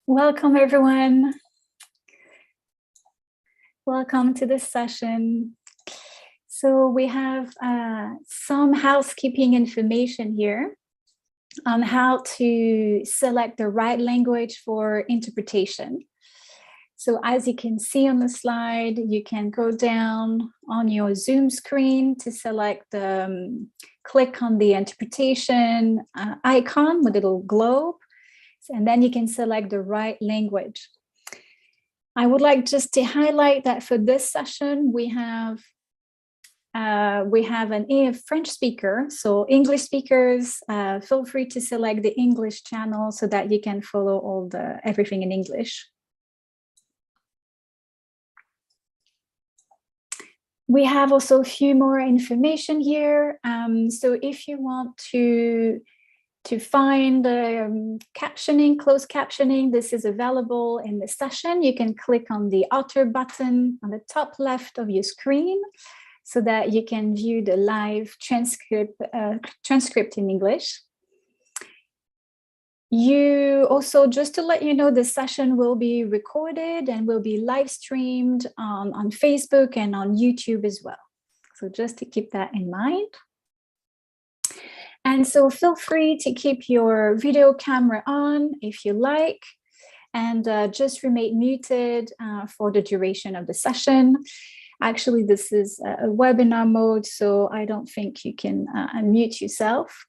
Welcome, everyone. Welcome to this session. So we have some housekeeping information here on how to select the right language for interpretation. So as you can see on the slide, you can go down on your Zoom screen to select the, click on the interpretation icon with a little globe, and then you can select the right language. I would like just to highlight that for this session, we have a French speaker. So English speakers, feel free to select the English channel so that you can follow everything in English. We have also a few more information here. So if you want to find the captioning, closed captioning, this is available in the session. You can click on the author button on the top left of your screen so that you can view the live transcript in English. You also, just to let you know, the session will be recorded and will be live streamed on Facebook and on YouTube as well. So just to keep that in mind. And so feel free to keep your video camera on if you like, and just remain muted for the duration of the session. Actually, this is a webinar mode, so I don't think you can unmute yourself.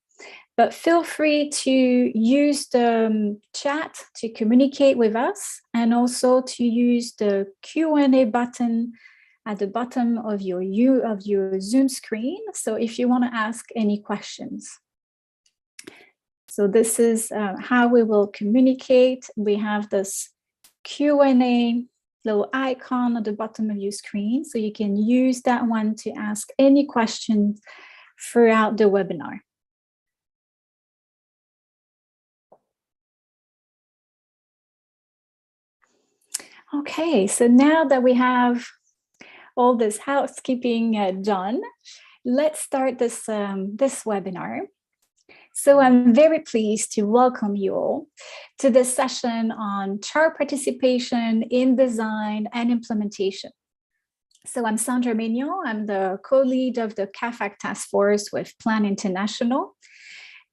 But feel free to use the chat to communicate with us, and also to use the Q&A button at the bottom of your Zoom screen. So if you want to ask any questions. So this is how we will communicate. We have this Q&A little icon at the bottom of your screen, so you can use that one to ask any questions throughout the webinar. Okay, so now that we have all this housekeeping done, let's start this webinar. So I'm very pleased to welcome you all to this session on child participation in design and implementation. So I'm Sandra Mignon. I'm the co-lead of the CAFAC task force with Plan International.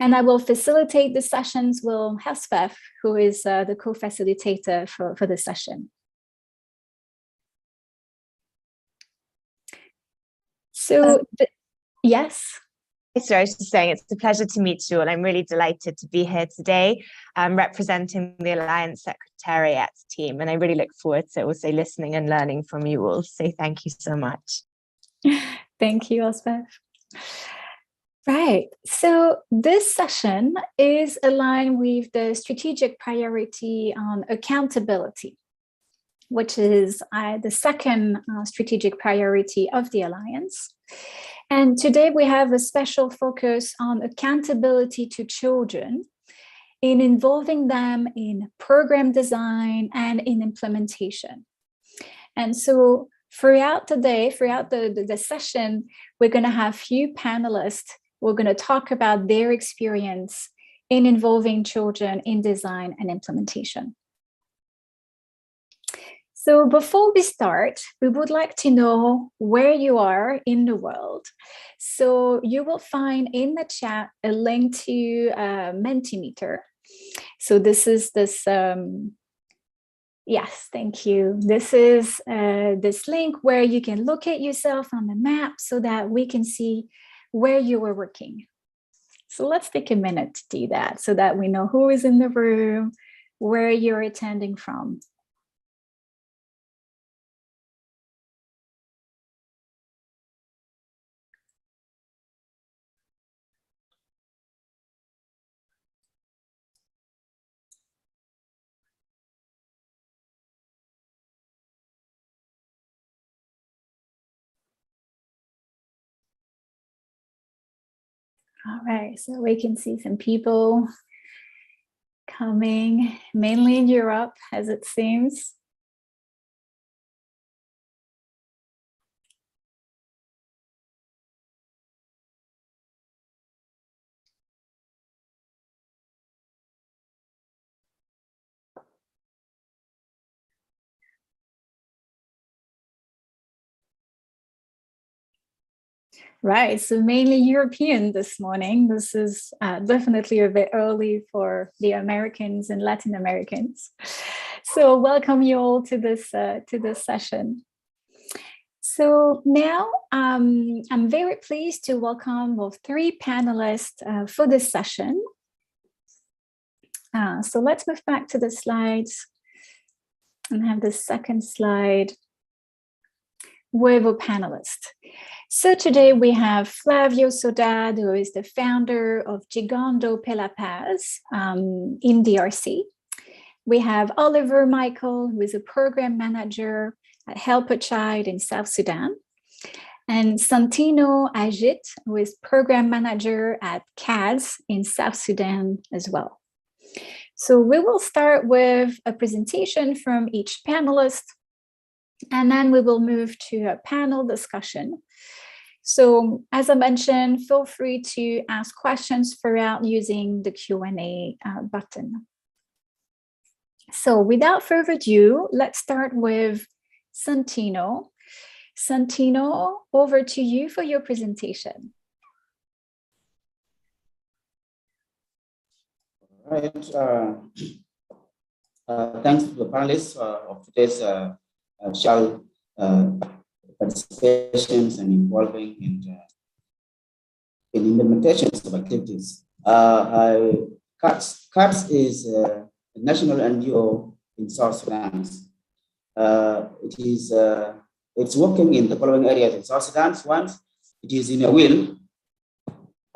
And I will facilitate the sessions with Hespef, who is the co-facilitator for the session. So, yes. So I was just saying, it's a pleasure to meet you all. I'm really delighted to be here today, representing the Alliance Secretariat team. And I really look forward to also listening and learning from you all. So thank you so much. Thank you, Elspeth. Right, so this session is aligned with the strategic priority on accountability, which is the second strategic priority of the Alliance. And today we have a special focus on accountability to children in involving them in program design and in implementation. And so throughout the session, we're going to have a few panelists. We're going to talk about their experience in involving children in design and implementation. So before we start, we would like to know where you are in the world. So you will find in the chat a link to Mentimeter. So this is this, yes, thank you. This is this link where you can locate yourself on the map so that we can see where you are working. So let's take a minute to do that so that we know who is in the room, where you're attending from. All right, so we can see some people coming, mainly in Europe, as it seems. Right, so mainly European this morning. This is definitely a bit early for the Americans and Latin Americans. So welcome you all to this session. So now I'm very pleased to welcome our three panelists for this session. So let's move back to the slides and have the second slide with our panelists. So today we have Flávio Saudade, who is the founder of Gigando pela Paz in DRC. We have Oliver Michael, who is a program manager at Help a Child in South Sudan. And Santino Ajith, who is program manager at CAS in South Sudan as well. So we will start with a presentation from each panelist, and then we will move to a panel discussion. So as I mentioned, feel free to ask questions throughout using the Q&A button. So without further ado, let's start with Santino. Santino, over to you for your presentation. All right. Thanks to the panelists of today's shall participations and involving in implementations of activities. CATS is a national NGO in South Sudan. It's working in the following areas in South Sudan. One, it is in a will.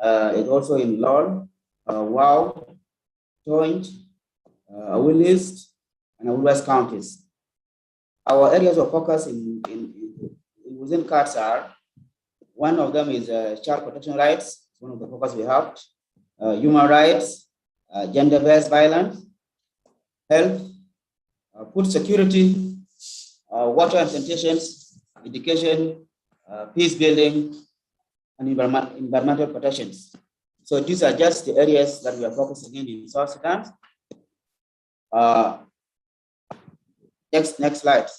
It's also in LOL, WOW, Joint, Willis, and West counties. Our areas of focus within CATS are, one of them is child protection rights, one of the focus we have, human rights, gender-based violence, health, food security, water and sanitation, education, peace building, and environmental protections. So these are just the areas that we are focusing in South Sudan. Next slide.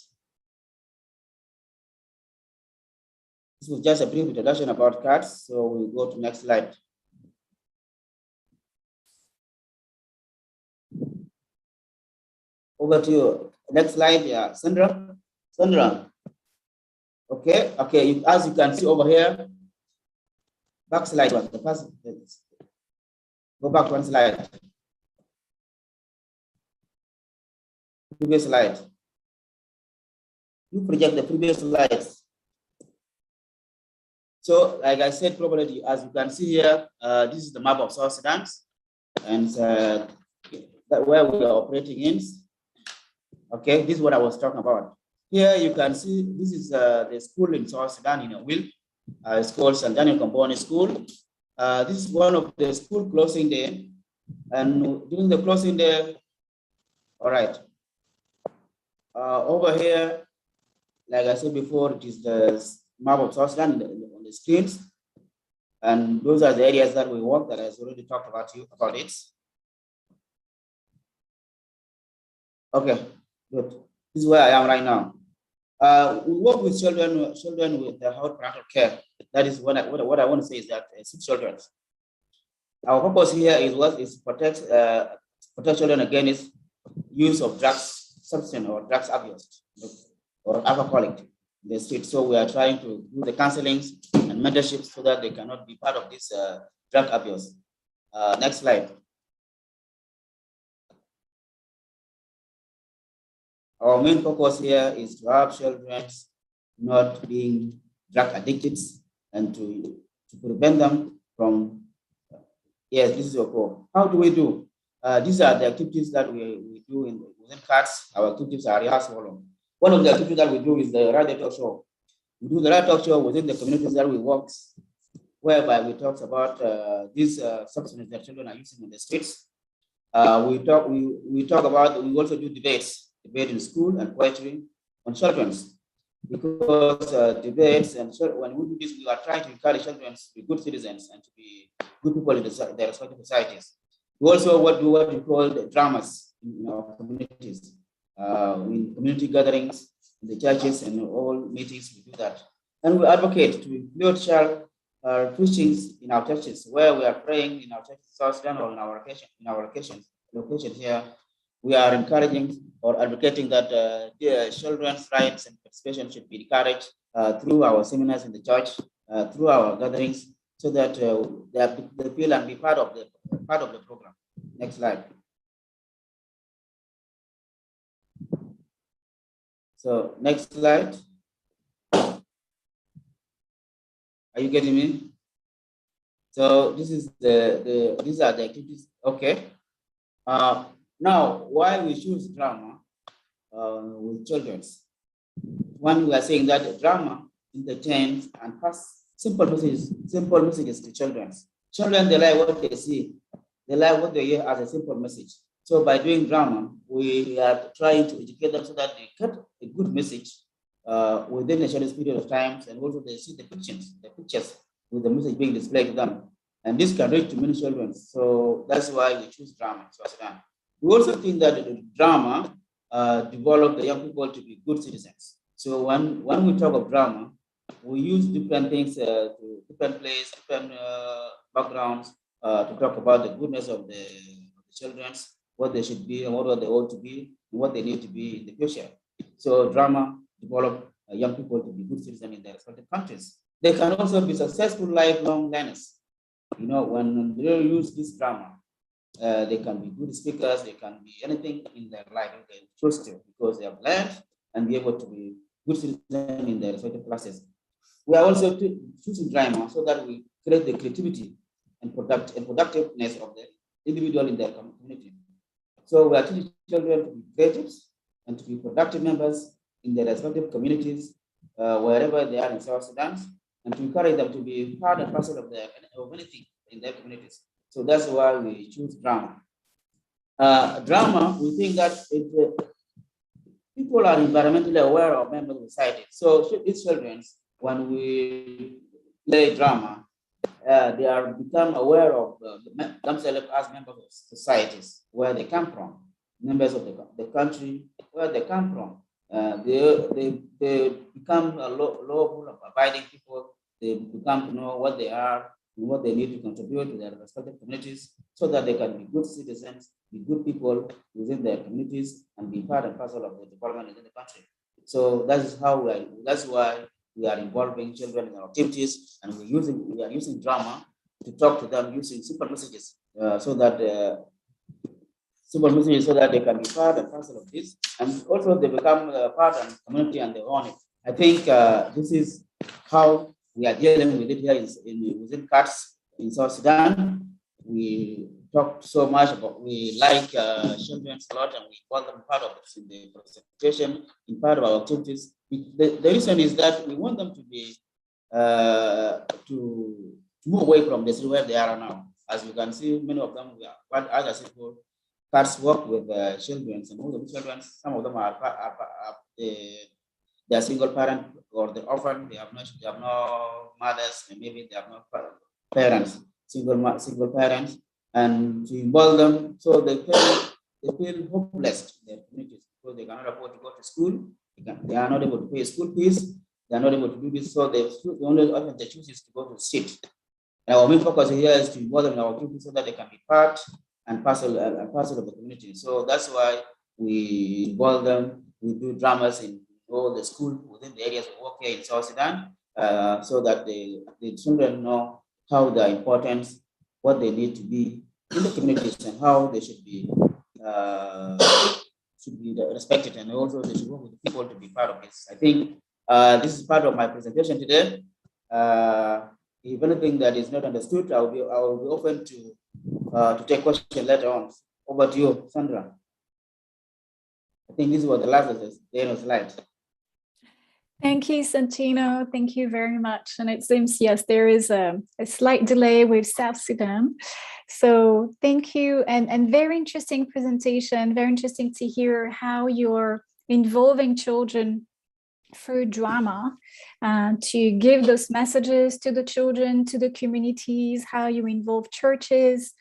This was just a brief introduction about CATS, so we'll go to next slide. Over to you. Next slide, yeah, Sandra. Okay, as you can see over here, back slide one, the first, go back one slide. Previous slide. You project the previous slides. So, like I said, probably, as you can see here, this is the map of South Sudan, and that where we are operating in. Okay, this is what I was talking about. Here you can see this is the school in South Sudan in a will. It's called Santino Ajith School. This is one of the school closing day, and during the closing day, all right. Over here, like I said before, it is the map of South Sudan on the screens, and those are the areas that we work. That I already talked about it. Okay, good. This is where I am right now. We work with children without parental care. That is what I want to say is that 6 children. Our purpose here is protect children against use of drugs, substance or drugs abuse or alcoholic in the street. So we are trying to do the counseling and mentorship so that they cannot be part of this drug abuse. Next slide. Our main focus here is to have children not being drug addicted and to prevent them from, yes, this is your goal. How do we do? These are the activities that we do within CATS. Our activities are as follows. One of the activities that we do is the radio talk show. We do the radio talk show within the communities that we work, whereby we talk about these substances that children are using in the streets. We also do debate in school and poetry on children, because debates and when we do this, we are trying to encourage children to be good citizens and to be good people in their respective societies. We also do what we call the dramas in our communities, in community gatherings, in the churches and all meetings. We do that, and we advocate to include child preachings in our churches, where we are praying in our churches, South Sudan, or in our locations here. We are encouraging or advocating that the children's rights and participation should be encouraged through our seminars in the church, through our gatherings, so that they feel and be part of the program. Next slide. So next slide. Are you getting me? So this is these are the activities. Okay. Now, why we choose drama with children? One, we are saying that drama entertains and pass simple messages to children. Children, they like what they see. They like what they hear as a simple message. So by doing drama, we are trying to educate them so that they get a good message within a short period of time, and also they see the pictures with the message being displayed to them. And this can reach to many children. So that's why we choose drama in South Sudan. We also think that the drama develop the young people to be good citizens. So when we talk of drama, we use different things, different places, different backgrounds to talk about the goodness of the children, what they should be and what they ought to be, and what they need to be in the future. So drama develop young people to be good citizens in their respective countries. They can also be successful lifelong learners. You know, when they use this drama, they can be good speakers, they can be anything in their life if they choose to, because they have learned and be able to be good citizens in their respective classes. We are also choosing drama so that we create the creativity and productiveness of the individual in their community. So we are teaching children to be creative and to be productive members in their respective communities, wherever they are in South Sudan, and to encourage them to be part and parcel of anything in their communities. So that's why we choose drama. Drama, we think that people are environmentally aware of members of society. So these children, when we play drama, they are become aware of themselves as members of societies, where they come from, members of the country, where they come from. They become lawful, abiding people. They become to know what they are and what they need to contribute to their respective communities, so that they can be good citizens, be good people within their communities, and be part and parcel of the development within the country. So that's why we are involving children in our activities, and we are using drama to talk to them using simple messages, so that they can be part and parcel of this, and also they become part of the community and they own it. I think this is how we are dealing with it here within CATS in South Sudan. We talk so much about, we like children a lot, and we call them part of it in the presentation, in part of our activities. The reason is that we want them to be to move away from the city where they are now. As you can see, many of them what other people CATS work with children, and most of the children, some of them they are single parent, or they're orphan. They have no mothers, and maybe they have no parents, single parents, and to involve them, so they feel hopeless in their communities, because they cannot afford to go to school. They are not able to pay school fees. They are not able to do this, so the only option they choose is to go to the state. And our main focus here is to involve them in our activities so that they can be part and parcel of the community. So that's why we involve them. We do dramas in all the schools within the areas we work here in South Sudan, so that the children know how the importance, what they need to be in the communities, and how they should be respected, and also they should work with people to be part of this. I think this is part of my presentation today. If anything that is not understood, I will be open to take questions later on. Over to you, Sandra. I think this was the last of the end of slide. Thank you, Santino. Thank you very much. And it seems, yes, there is a slight delay with South Sudan. So thank you. And very interesting presentation. Very interesting to hear how you're involving children through drama to give those messages to the children, to the communities, how you involve churches.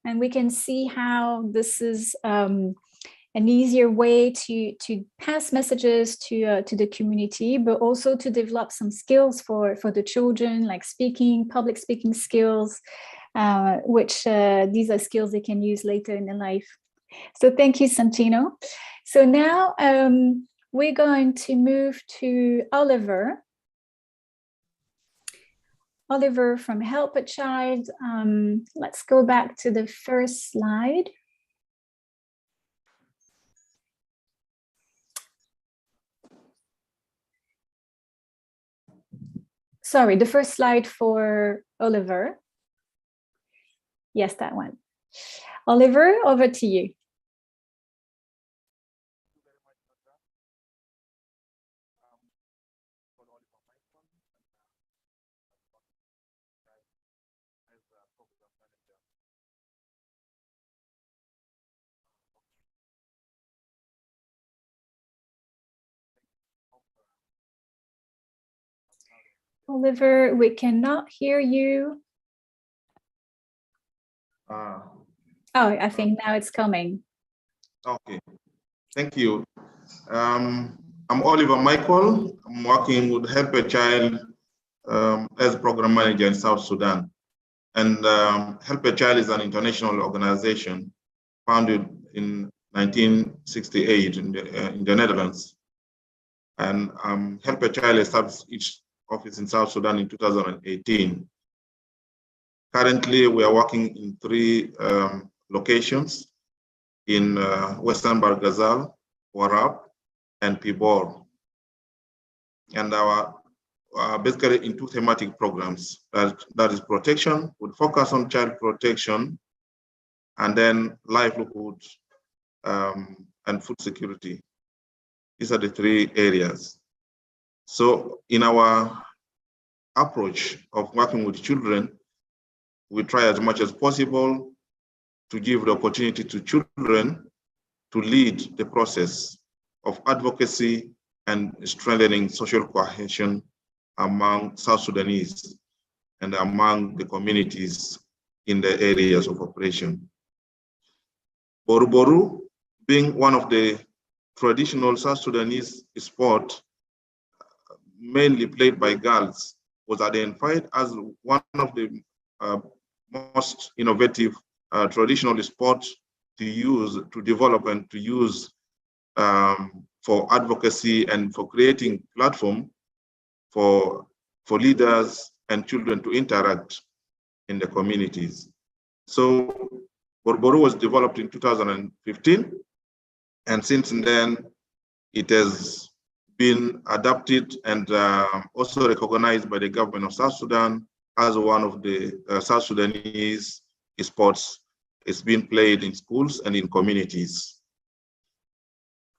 And we can see how this is an easier way to pass messages to the community, but also to develop some skills for the children, like speaking, public speaking skills, which these are skills they can use later in their life. So thank you, Santino. So now we're going to move to Oliver. Oliver from Help a Child. Let's go back to the first slide. Sorry, the first slide for Oliver. Yes, that one. Oliver, over to you. Oliver, we cannot hear you. Oh, I think now it's coming. Okay, thank you. I'm Oliver Michael. I'm working with Help a Child as program manager in South Sudan. And Help a Child is an international organization founded in 1968 in the Netherlands. And Help a Child established its office in South Sudan in 2018. Currently, we are working in 3 locations in Western Bargazal, Warab, and Pibor. And our basically in 2 thematic programs. That is protection, with focus on child protection, and then livelihood and food security. These are the 3 areas. So in our approach of working with children, we try as much as possible to give the opportunity to children to lead the process of advocacy and strengthening social cohesion among South Sudanese and among the communities in the areas of operation. Boruboru, being one of the traditional South Sudanese sport, mainly played by girls, was identified as one of the most innovative traditional sports to use, to develop and to use for advocacy and for creating platform for leaders and children to interact in the communities. So Boruboru was developed in 2015, and since then it has been adopted and also recognized by the government of South Sudan as one of the South Sudanese sports. It's been played in schools and in communities.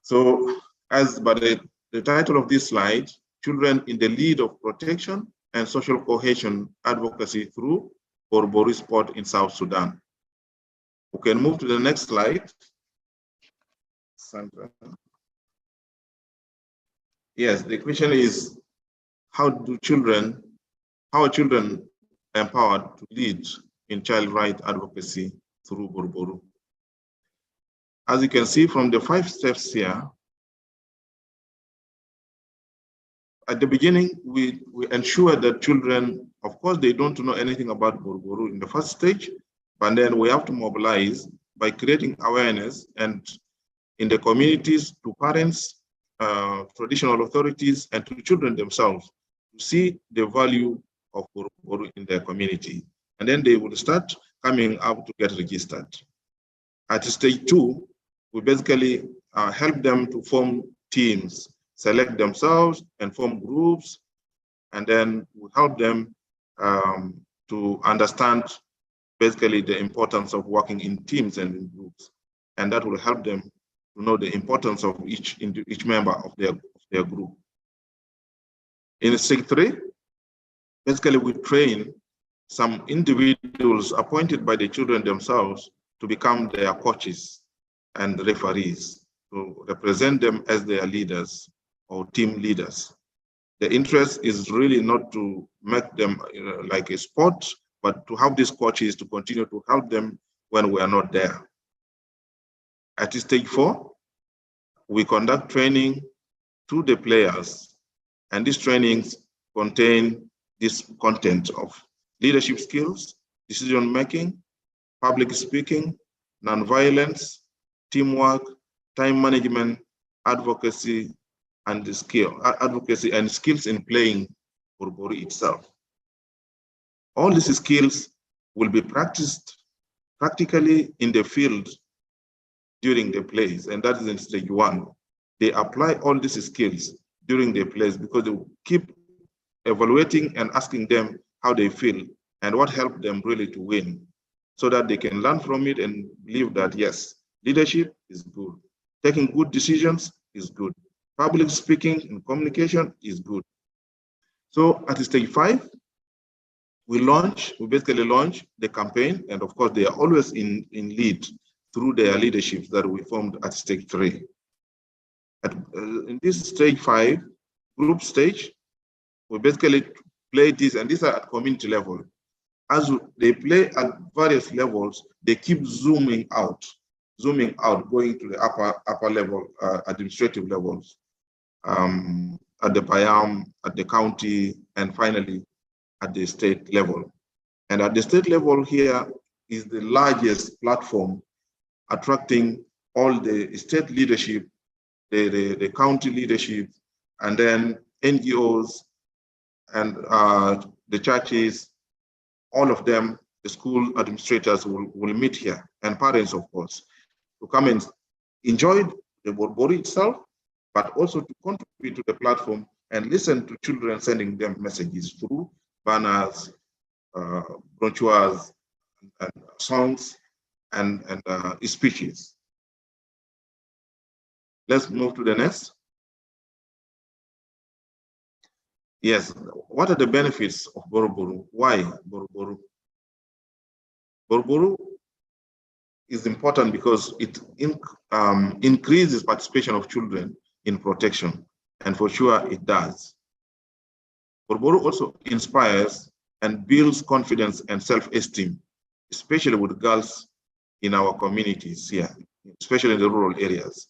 So as by the title of this slide, Children in the Lead of Protection and Social Cohesion Advocacy through Boruboru Sport in South Sudan. We can move to the next slide. Sandra. Yes, the question is, how are children empowered to lead in child rights advocacy through Boruboru? As you can see from the 5 steps here, at the beginning, we ensure that children, of course, they don't know anything about Boruboru in the first stage, but then we have to mobilize by creating awareness and in the communities, to parents, traditional authorities, and to children themselves to see the value of Boruboru in their community. And then they will start coming up to get registered. At stage 2, we basically help them to form teams, select themselves and form groups, and then we help them to understand basically the importance of working in teams and in groups. And that will help them to know the importance of each member of their group. In stage 3, basically we train some individuals appointed by the children themselves to become their coaches and referees, to represent them as their leaders or team leaders. The interest is really not to make them like a sport, but to have these coaches to continue to help them when we are not there. At stage 4, we conduct training to the players, and these trainings contain this content of leadership skills, decision-making, public speaking, nonviolence, teamwork, time management, advocacy, and skills in playing Boruboru itself. All these skills will be practiced practically in the field during the plays, and that is in stage 1. They apply all these skills during the plays because they keep evaluating and asking them how they feel and what helped them really to win, so that they can learn from it and believe that, yes, leadership is good. Taking good decisions is good. Public speaking and communication is good. So at stage 5, we basically launch the campaign, and of course they are always in lead through their leadership that we formed at stage 3. In this stage 5, group stage, we basically play this, and these are at community level. As they play at various levels, they keep zooming out, going to the upper level, administrative levels, at the Payam, at the county, and finally at the state level. And at the state level here is the largest platform, attracting all the state leadership, the county leadership, and then NGOs and the churches, all of them, the school administrators will meet here, and parents, of course, to come and enjoy the Boruboru itself, but also to contribute to the platform and listen to children sending them messages through banners, brochures, and songs, and speeches. Let's move to the next. Yes, what are the benefits of Boruboru? Why Boruboru? Boruboru is important because it increases participation of children in protection, and for sure it does. Boruboru also inspires and builds confidence and self-esteem, especially with girls in our communities here, especially in the rural areas,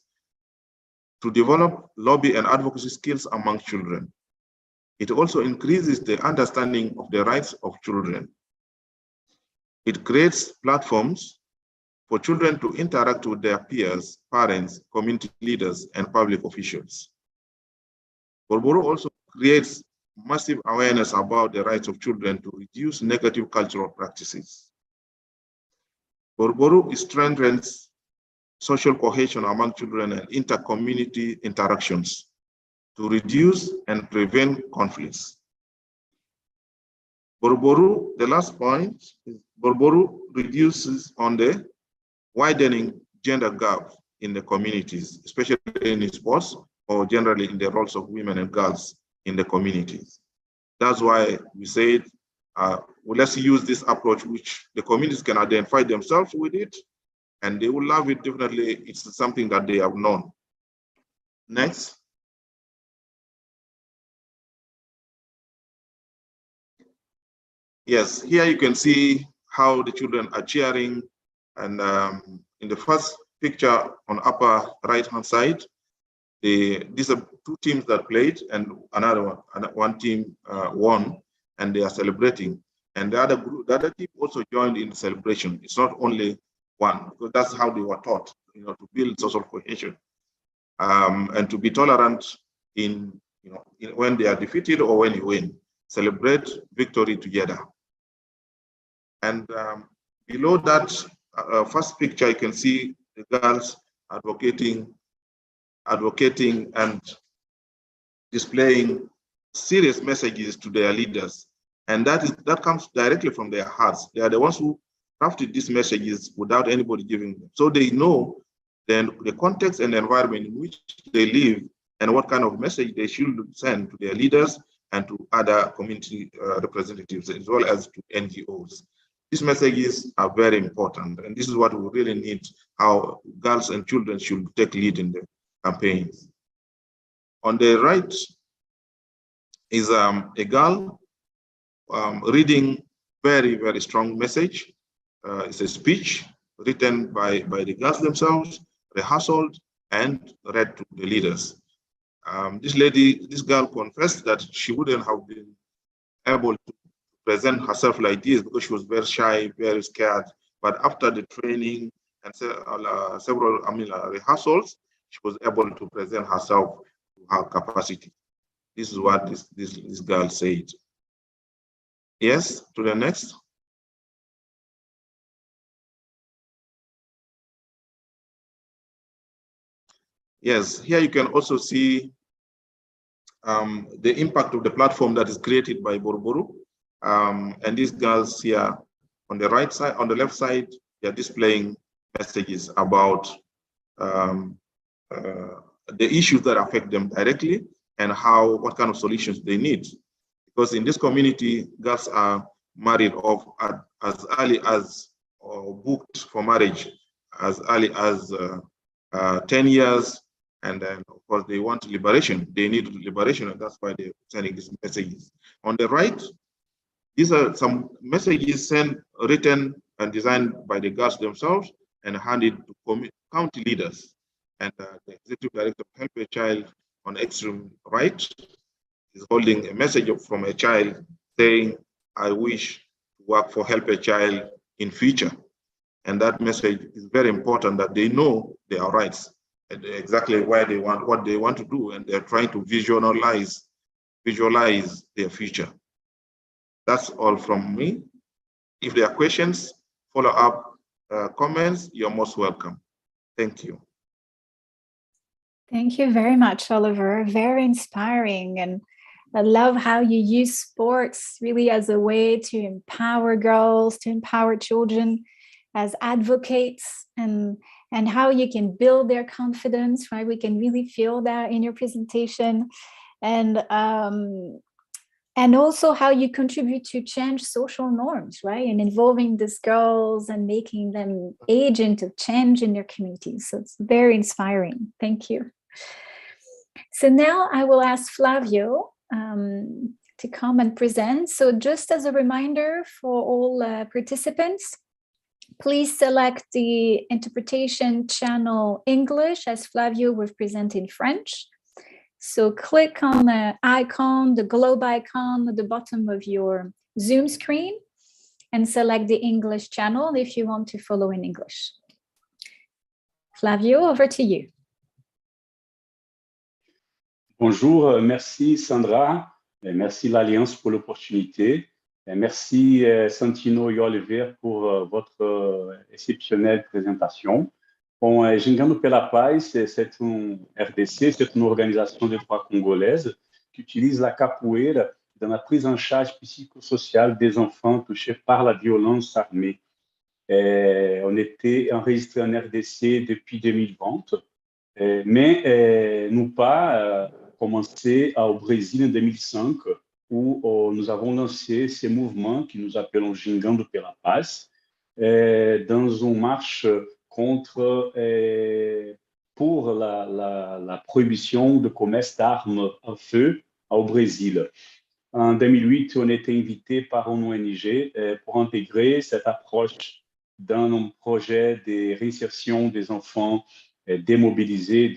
to develop lobby and advocacy skills among children. It also increases the understanding of the rights of children. It creates platforms for children to interact with their peers, parents, community leaders, and public officials. Boruboru also creates massive awareness about the rights of children to reduce negative cultural practices. Boruboru strengthens social cohesion among children and inter-community interactions to reduce and prevent conflicts. Boruboru, the last point, is Boruboru reduces on the widening gender gap in the communities, especially in sports or generally in the roles of women and girls in the communities. That's why we said, well, let's use this approach which the communities can identify themselves with it, and they will love it definitely. It's something that they have known. Next. Yes, here you can see how the children are cheering, and in the first picture on upper right-hand side, these are 2 teams that played, and one team won, and they are celebrating. And the other team also joined in the celebration. It's not only one, because that's how they were taught, to build social cohesion, and to be tolerant when they are defeated or when you win. Celebrate victory together. And below that first picture, you can see the girls advocating and displaying serious messages to their leaders. And that comes directly from their hearts. They are the ones who crafted these messages without anybody giving them. So they know then the context and the environment in which they live and what kind of message they should send to their leaders and to other community representatives, as well as to NGOs. These messages are very important, and this is what we really need, how girls and children should take lead in the campaigns. On the right is a girl reading very, very strong message. It's a speech written by the girls themselves, rehearsed, and read to the leaders. This girl confessed that she wouldn't have been able to present herself like this because she was very shy, very scared. But after the training and several rehearsals, she was able to present herself to her capacity. This is what this girl said. Yes, to the next. Yes, here you can also see the impact of the platform that is created by Boruboru. And these girls here on the right side, on the left side, they're displaying messages about the issues that affect them directly and what kind of solutions they need. Because in this community, girls are married off as early as, or booked for marriage as early as 10 years. And then, of course, they want liberation. They need liberation, and that's why they're sending these messages. On the right, these are some messages written and designed by the girls themselves and handed to county leaders. And the executive director of Help a Child on the extreme right is holding a message from a child saying, I wish to work for Help a Child in future. And that message is very important, that they know their rights and exactly what they want to do, and they're trying to visualize their future. That's all from me. If there are questions, follow-up comments, you're most welcome. Thank you. Thank you very much, Oliver. Very inspiring. And I love how you use sports really as a way to empower girls, to empower children as advocates, and how you can build their confidence, right? We can really feel that in your presentation. And also how you contribute to change social norms, right? And involving these girls and making them agent of change in their communities. So it's very inspiring. Thank you. So now I will ask Flávio to come and present. So just as a reminder for all participants, please select the interpretation channel English, as Flávio will present in French. So click on the icon, the globe icon at the bottom of your Zoom screen and select the English channel if you want to follow in English. Flávio, over to you. Bonjour, merci Sandra, merci l'Alliance pour l'opportunité. Merci Santino et Oliver pour votre exceptionnelle présentation. Bon, Gingando pela Paz, c'est une RDC, c'est une organisation de droit congolaise qui utilise la capoeira dans la prise en charge psychosociale des enfants touchés par la violence armée. On était enregistré en RDC depuis 2020, mais nous pas commencé au Brésil en 2005, où nous avons lancé ce mouvement que nous appelons Gingando pela Paz, dans une marche pour la prohibition de commerce d'armes à feu au Brésil. En 2008, on était invité par une ONG pour intégrer cette approche dans un projet de réinsertion des enfants démobilisés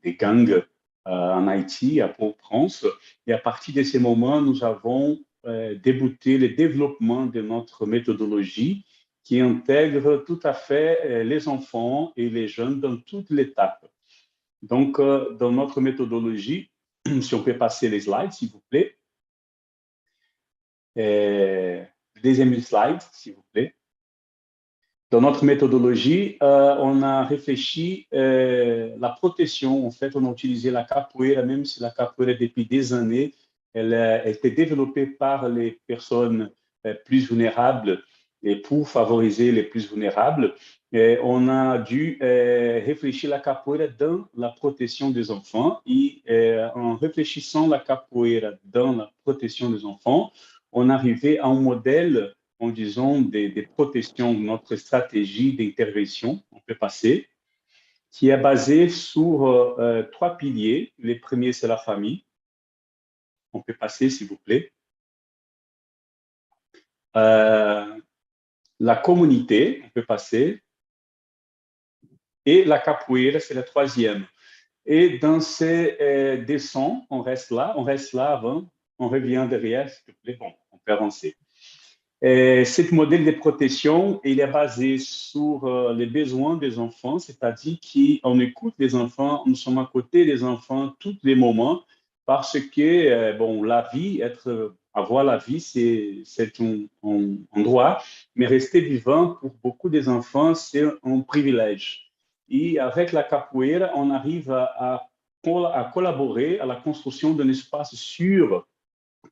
des gangs en Haïti, à Port-au-Prince. Et à partir de ce moment, nous avons débuté le développement de notre méthodologie qui intègre tout à fait les enfants et les jeunes dans toute l'étape. Donc, dans notre méthodologie, si on peut passer les slides, s'il vous plaît. Deuxième slide, s'il vous plaît. Dans notre méthodologie, on a réfléchi la protection. En fait, on a utilisé la capoeira, même si la capoeira, depuis des années, elle a été développée par les personnes plus vulnérables et pour favoriser les plus vulnérables. On a dû réfléchir la capoeira dans la protection des enfants. Et en réfléchissant la capoeira dans la protection des enfants, on arrivait à un modèle, en disant, de protection de notre stratégie d'intervention, on peut passer, qui est basée sur 3 piliers. Le premier, c'est la famille. On peut passer, s'il vous plaît. La communauté, on peut passer. Et la capoeira, c'est la troisième. Et dans ces descentes, on reste là avant, on revient derrière, s'il te plaît. Bon, on peut avancer. Ce modèle de protection, il est basé sur les besoins des enfants, c'est-à-dire qu'on écoute les enfants, nous sommes à côté des enfants tous les moments, parce que, bon, la vie, avoir la vie, c'est un droit, mais rester vivant, pour beaucoup des enfants, c'est un privilège. Et avec la capoeira, on arrive à collaborer à la construction d'un espace sûr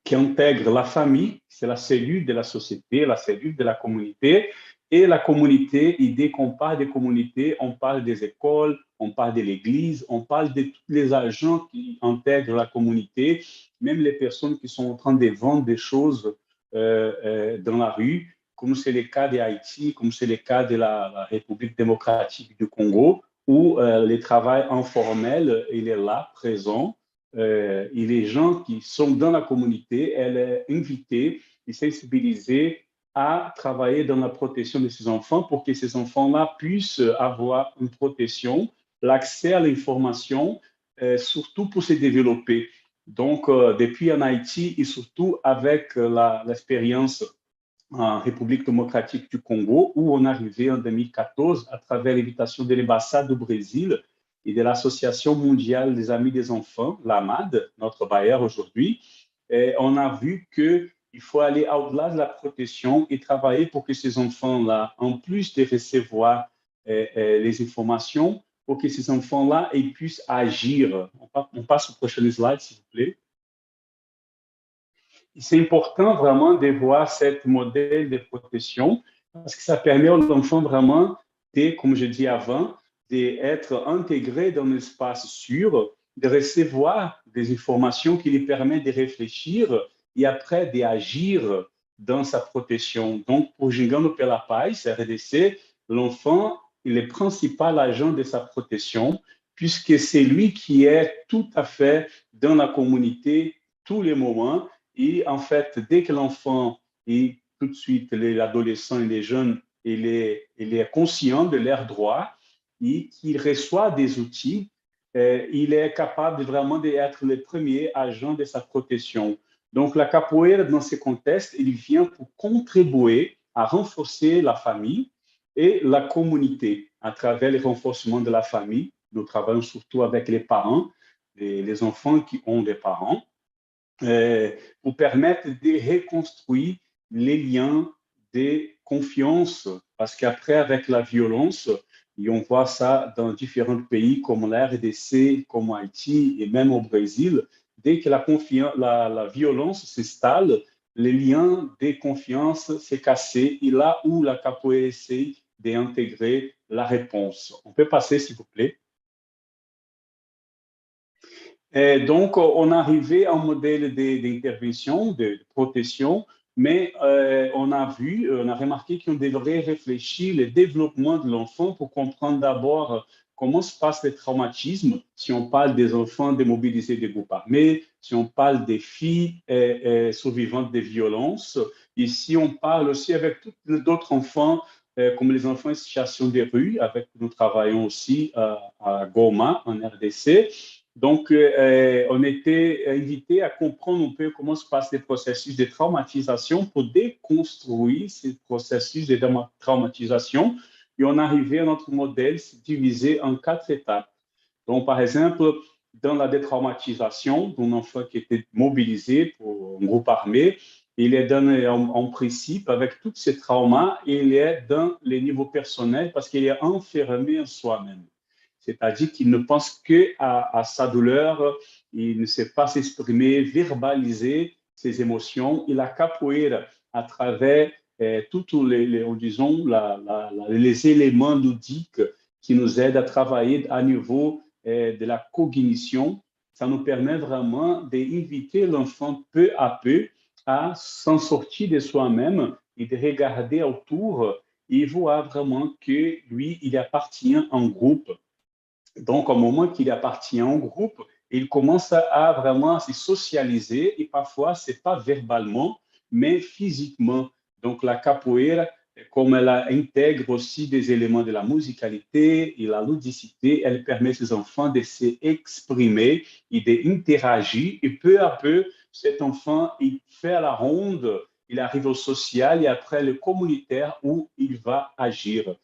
qui intègre la famille, c'est la cellule de la société, la cellule de la communauté. Et la communauté, et dès qu'on parle des communautés, on parle des écoles, on parle de l'église, on parle de tous les agents qui intègrent la communauté, même les personnes qui sont en train de vendre des choses dans la rue, comme c'est le cas d'Haïti, comme c'est le cas de la République démocratique du Congo, où le travail informel, il est là, présent. Et les gens qui sont dans la communauté, elle est invitée et sensibilisée à travailler dans la protection de ces enfants pour que ces enfants-là puissent avoir une protection, l'accès à l'information, surtout pour se développer. Donc, depuis en Haïti et surtout avec l'expérience en République démocratique du Congo, où on est arrivé en 2014 à travers l'invitation de l'ambassade du Brésil et de l'Association mondiale des amis des enfants, l'AMAD, notre bailleur aujourd'hui. Et on a vu qu'il faut aller au-delà de la protection et travailler pour que ces enfants-là, en plus de recevoir les informations, pour que ces enfants-là puissent agir. On passe au prochain slide, s'il vous plaît. C'est important vraiment de voir ce modèle de protection parce que ça permet aux enfants vraiment, comme je dis avant, d'être intégrés dans un espace sûr, de recevoir des informations qui lui permettent de réfléchir et après d'agir dans sa protection. Donc, pour Gingano pela Paz, RDC, l'enfant est le principal agent de sa protection puisque c'est lui qui est tout à fait dans la communauté tous les moments. Et en fait, dès que l'enfant et tout de suite l'adolescent et les jeunes, il est conscient de leurs droits et qu'il reçoit des outils, il est capable vraiment d'être le premier agent de sa protection. Donc, la capoeira, dans ce contexte, il vient pour contribuer à renforcer la famille et la communauté à travers le renforcement de la famille. Nous travaillons surtout avec les parents, les enfants qui ont des parents, pour permettre de reconstruire les liens de confiance, parce qu'après, avec la violence, et on voit ça dans différents pays comme la RDC, comme Haïti et même au Brésil, dès que la violence s'installe, les liens de confiance s'est cassé, et là où la capoeira essaie d'intégrer la réponse. On peut passer, s'il vous plaît. Et donc, on arrivait à un modèle d'intervention, de protection, mais on a remarqué qu'on devrait réfléchir le développement de l'enfant pour comprendre d'abord comment se passe le traumatisme, si on parle des enfants démobilisés des groupes armés, si on parle des filles survivantes des violences, et si on parle aussi avec d'autres enfants, comme les enfants en situation de rue, avec nous travaillons aussi à Goma, en RDC. Donc, on était invité à comprendre un peu comment se passent les processus de traumatisation pour déconstruire ces processus de traumatisation. Et on arrivait à notre modèle divisé en 4 étapes. Donc, par exemple, dans la détraumatisation d'un enfant qui était mobilisé pour un groupe armé, il est en principe, avec tous ces traumas, il est dans les niveaux personnels parce qu'il est enfermé en soi-même. C'est-à-dire qu'il ne pense qu'à sa douleur, il ne sait pas s'exprimer, verbaliser ses émotions. Et la capoeira, à travers tous les éléments ludiques qui nous aident à travailler à niveau de la cognition, ça nous permet vraiment d'inviter l'enfant peu à peu à s'en sortir de soi-même et de regarder autour et voir vraiment que lui, il appartient à un groupe. Donc, au moment qu'il appartient au groupe, il commence à vraiment se socialiser et parfois, ce n'est pas verbalement, mais physiquement. Donc, la capoeira comme elle intègre aussi des éléments de la musicalité et la ludicité, elle permet à ces enfants de s'exprimer et d'interagir. Et peu à peu, cet enfant, il fait la ronde, il arrive au social et après le communautaire où il va agir.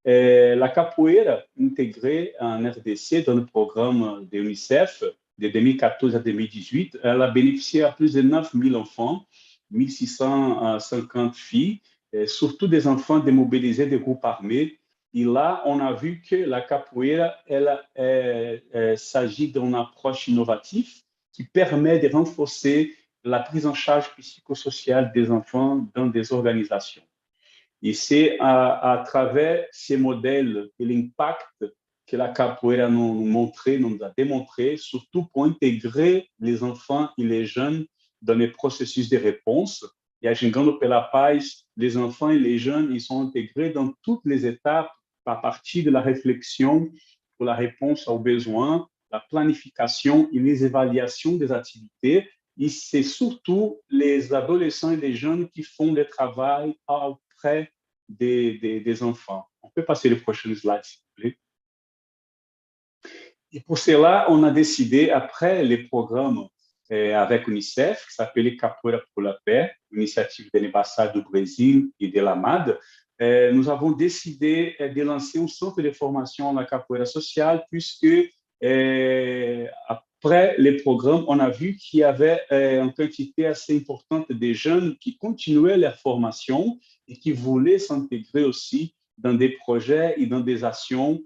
La capoeira, intégrée en RDC dans le programme de l'UNICEF de 2014 à 2018, elle a bénéficié à plus de 9000 enfants, 1650 filles, surtout des enfants démobilisés des groupes armés. Et là, on a vu que la capoeira, elle s'agit d'une approche innovative qui permet de renforcer la prise en charge psychosociale des enfants dans des organisations. Et c'est à travers ces modèles et l'impact que la capoeira nous a démontré, surtout pour intégrer les enfants et les jeunes dans les processus de réponse. Et à Gingando pela Paz, les enfants et les jeunes, ils sont intégrés dans toutes les étapes à partir de la réflexion pour la réponse aux besoins, la planification et les évaluations des activités. Et c'est surtout les adolescents et les jeunes qui font le travail auprès des enfants. On peut passer le prochain slide, s'il vous plaît. Et pour cela, on a décidé, après les programmes avec l'UNICEF, qui s'appelait Capoeira pour la paix, initiative de l'ambassade du Brésil et de l'AMAD, nous avons décidé de lancer un centre de formation à la capoeira sociale, puisque après les programmes, on a vu qu'il y avait une quantité assez importante de jeunes qui continuaient leur formation et qui voulaient s'intégrer aussi dans des projets et dans des actions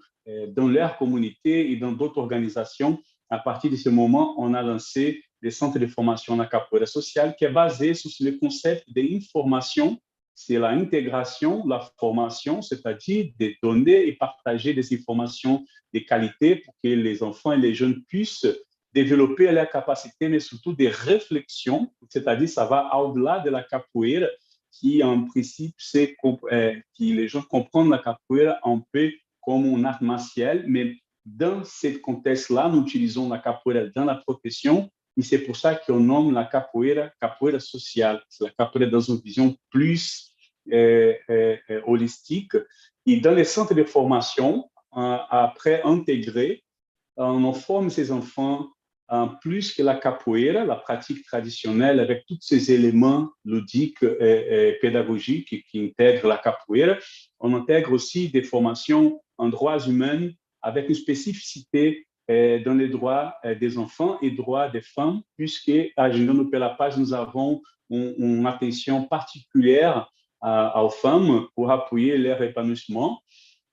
dans leur communauté et dans d'autres organisations. À partir de ce moment, on a lancé des centres de formation en capoeira sociale qui est basé sur le concept d'information. C'est l'intégration, la formation, c'est-à-dire de donner et partager des informations de qualité pour que les enfants et les jeunes puissent développer leurs capacités, mais surtout des réflexions, c'est-à-dire ça va au-delà de la capoeira, qui en principe, c'est que les gens comprennent la capoeira un peu comme un art martial, mais dans ce contexte-là, nous utilisons la capoeira dans la profession, et c'est pour ça qu'on nomme la capoeira sociale. C'est la capoeira dans une vision plus holistique. Et dans les centres de formation, après intégrer, on forme ces enfants en plus que la capoeira, la pratique traditionnelle avec tous ces éléments ludiques et pédagogiques qui intègrent la capoeira. On intègre aussi des formations en droits humains avec une spécificité dans les droits des enfants et droits des femmes, puisque à Gingando pela Paz, nous avons une attention particulière aux femmes pour appuyer leur épanouissement.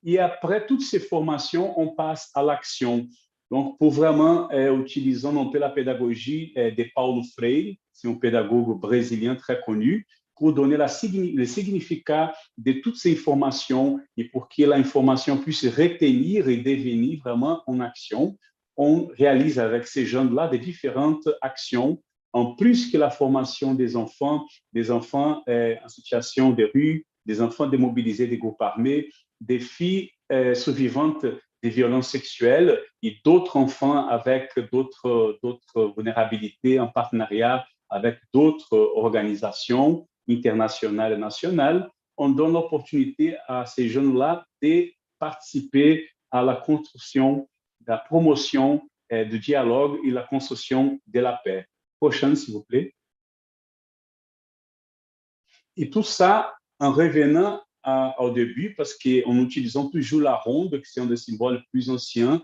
Et après toutes ces formations, on passe à l'action. Donc, pour vraiment utiliser un peu la pédagogie de Paulo Freire, c'est un pédagogue brésilien très connu, pour donner le significat de toutes ces informations et pour que l'information puisse retenir et devenir vraiment en action. On réalise avec ces jeunes-là des différentes actions, en plus que la formation des enfants en situation de rue, des enfants démobilisés des groupes armés, des filles survivantes des violences sexuelles et d'autres enfants avec d'autres vulnérabilités en partenariat avec d'autres organisations internationales et nationales. On donne l'opportunité à ces jeunes-là de participer à la construction, de la promotion du dialogue et la construction de la paix. Prochaine, s'il vous plaît. Et tout ça en revenant au début, parce qu'en utilisant toujours la ronde, qui est un des symboles plus anciens,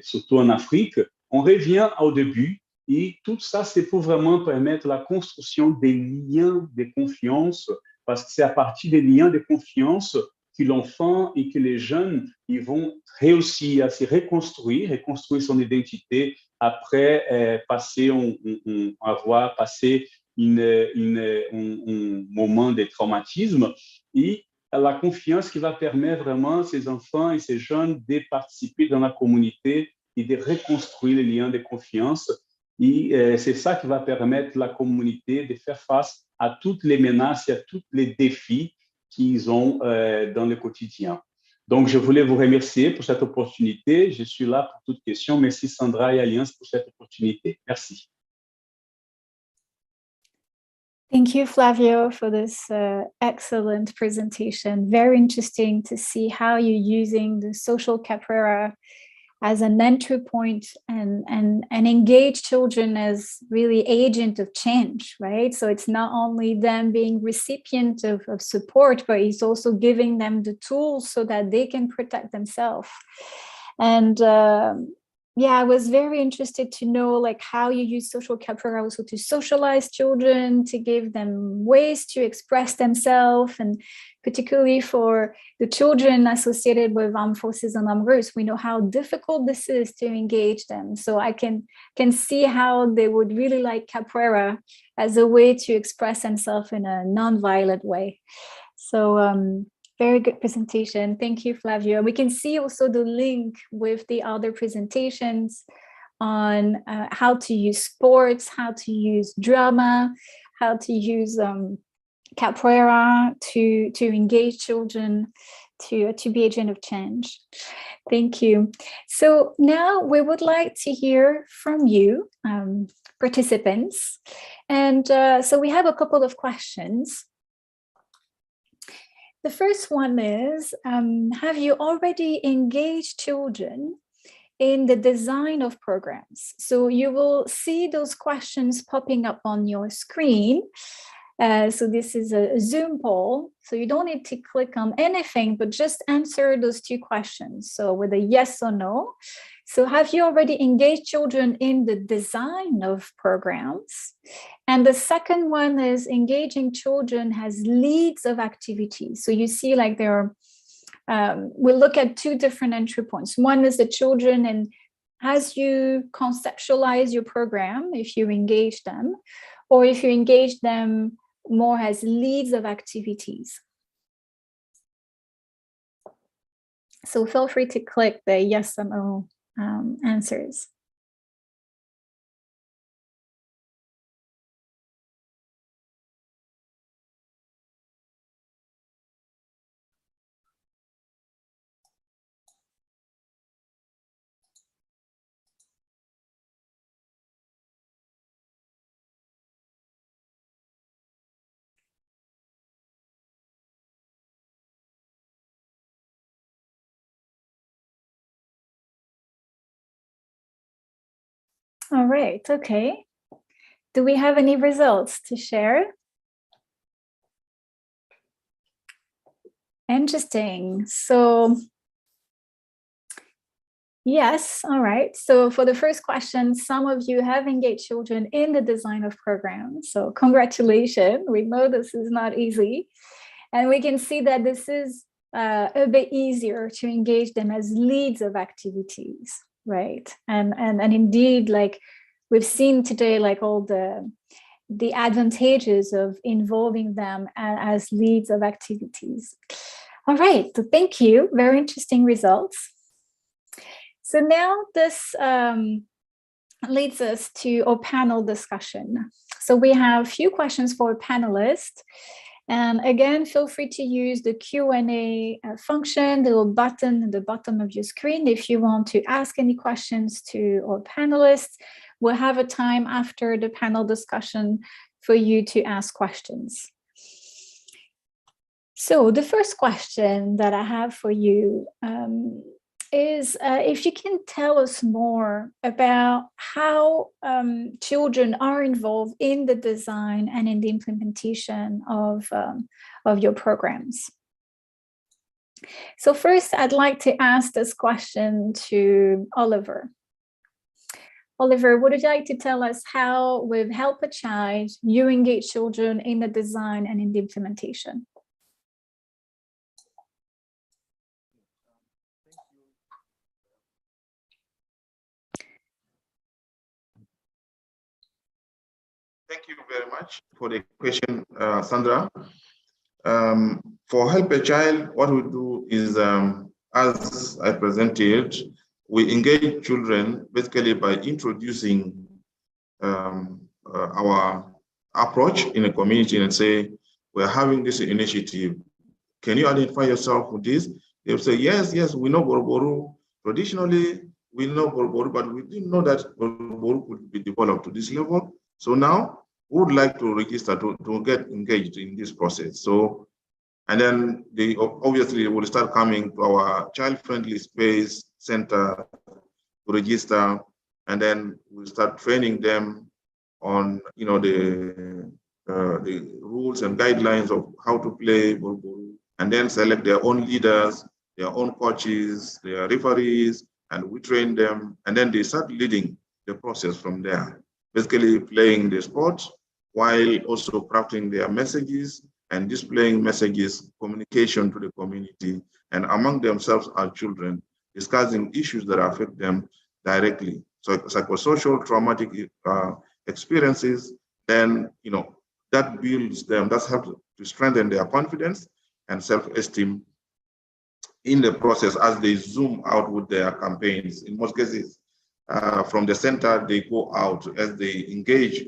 surtout en Afrique, on revient au début. Et tout ça, c'est pour vraiment permettre la construction des liens de confiance, parce que c'est à partir des liens de confiance que l'enfant et que les jeunes ils vont réussir à se reconstruire son identité après avoir passé un moment de traumatisme, et la confiance qui va permettre vraiment à ces enfants et ces jeunes de participer dans la communauté et de reconstruire les liens de confiance. Et c'est ça qui va permettre à la communauté de faire face à toutes les menaces et à tous les défis qu'ils ont dans le quotidien. Donc, je voulais vous remercier pour cette opportunité. Je suis là pour toute question. Merci Sandra et Alliance pour cette opportunité. Merci. Thank you, Flavio, for this excellent presentation. Very interesting to see how you're using the social capoeira as an entry point and engage children as really agent of change, right? So it's not only them being recipient of support, but it's also giving them the tools so that they can protect themselves. And yeah, I was very interested to know like how you use social capoeira also to socialize children, to give them ways to express themselves, and particularly for the children associated with armed forces and armed groups, we know how difficult this is to engage them. So I can see how they would really like capoeira as a way to express themselves in a non-violent way. So very good presentation. Thank you, Flavio. We can see also the link with the other presentations on how to use sports, how to use drama, how to use capoeira to engage children, to be agent of change. Thank you. So now we would like to hear from you, participants. And so we have a couple of questions. The first one is, have you already engaged children in the design of programs? So you will see those questions popping up on your screen. So this is a Zoom poll. So you don't need to click on anything, but just answer those two questions. So with a yes or no. So have you already engaged children in the design of programs? And the second one is engaging children as leads of activities. So you see like there are, we'll look at two different entry points. One is the children, and as you conceptualize your program, if you engage them, or if you engage them more as leads of activities. So feel free to click the yes or no answers. All right, okay. Do we have any results to share? Interesting. So yes, all right. So for the first question, some of you have engaged children in the design of programs. So congratulations. We know this is not easy. And we can see that this is a bit easier to engage them as leads of activities, right? And indeed, like we've seen today, like all the advantages of involving them as leads of activities. All right, so thank you. Very interesting results. So now this leads us to our panel discussion. So we have a few questions for panelists. And again, feel free to use the Q&A function, the little button at the bottom of your screen if you want to ask any questions to our panelists. We'll have a time after the panel discussion for you to ask questions. So the first question that I have for you is if you can tell us more about how children are involved in the design and in the implementation of your programs. So first, I'd like to ask this question to Oliver. Oliver, would you like to tell us how with Help a Child, you engage children in the design and in the implementation? Thank you very much for the question, Sandra. For Help a Child, what we do is, as I presented, we engage children basically by introducing our approach in a community and say, we're having this initiative. Can you identify yourself with this? They'll say, yes, we know Boruboru. Traditionally, we know Boruboru, but we didn't know that Boruboru could be developed to this level. So now would like to register to get engaged in this process. So, and then they obviously will start coming to our child-friendly space center to register, and then we'll start training them on, you know, the rules and guidelines of how to play Boruboru, and then select their own leaders, their own coaches, their referees, and we train them, and then they start leading the process from there. Basically playing the sport while also crafting their messages and displaying messages, communication to the community, and among themselves as children, discussing issues that affect them directly. So psychosocial traumatic experiences, then, you know, that builds them, that's helps to strengthen their confidence and self-esteem in the process as they zoom out with their campaigns. In most cases, from the center, they go out as they engage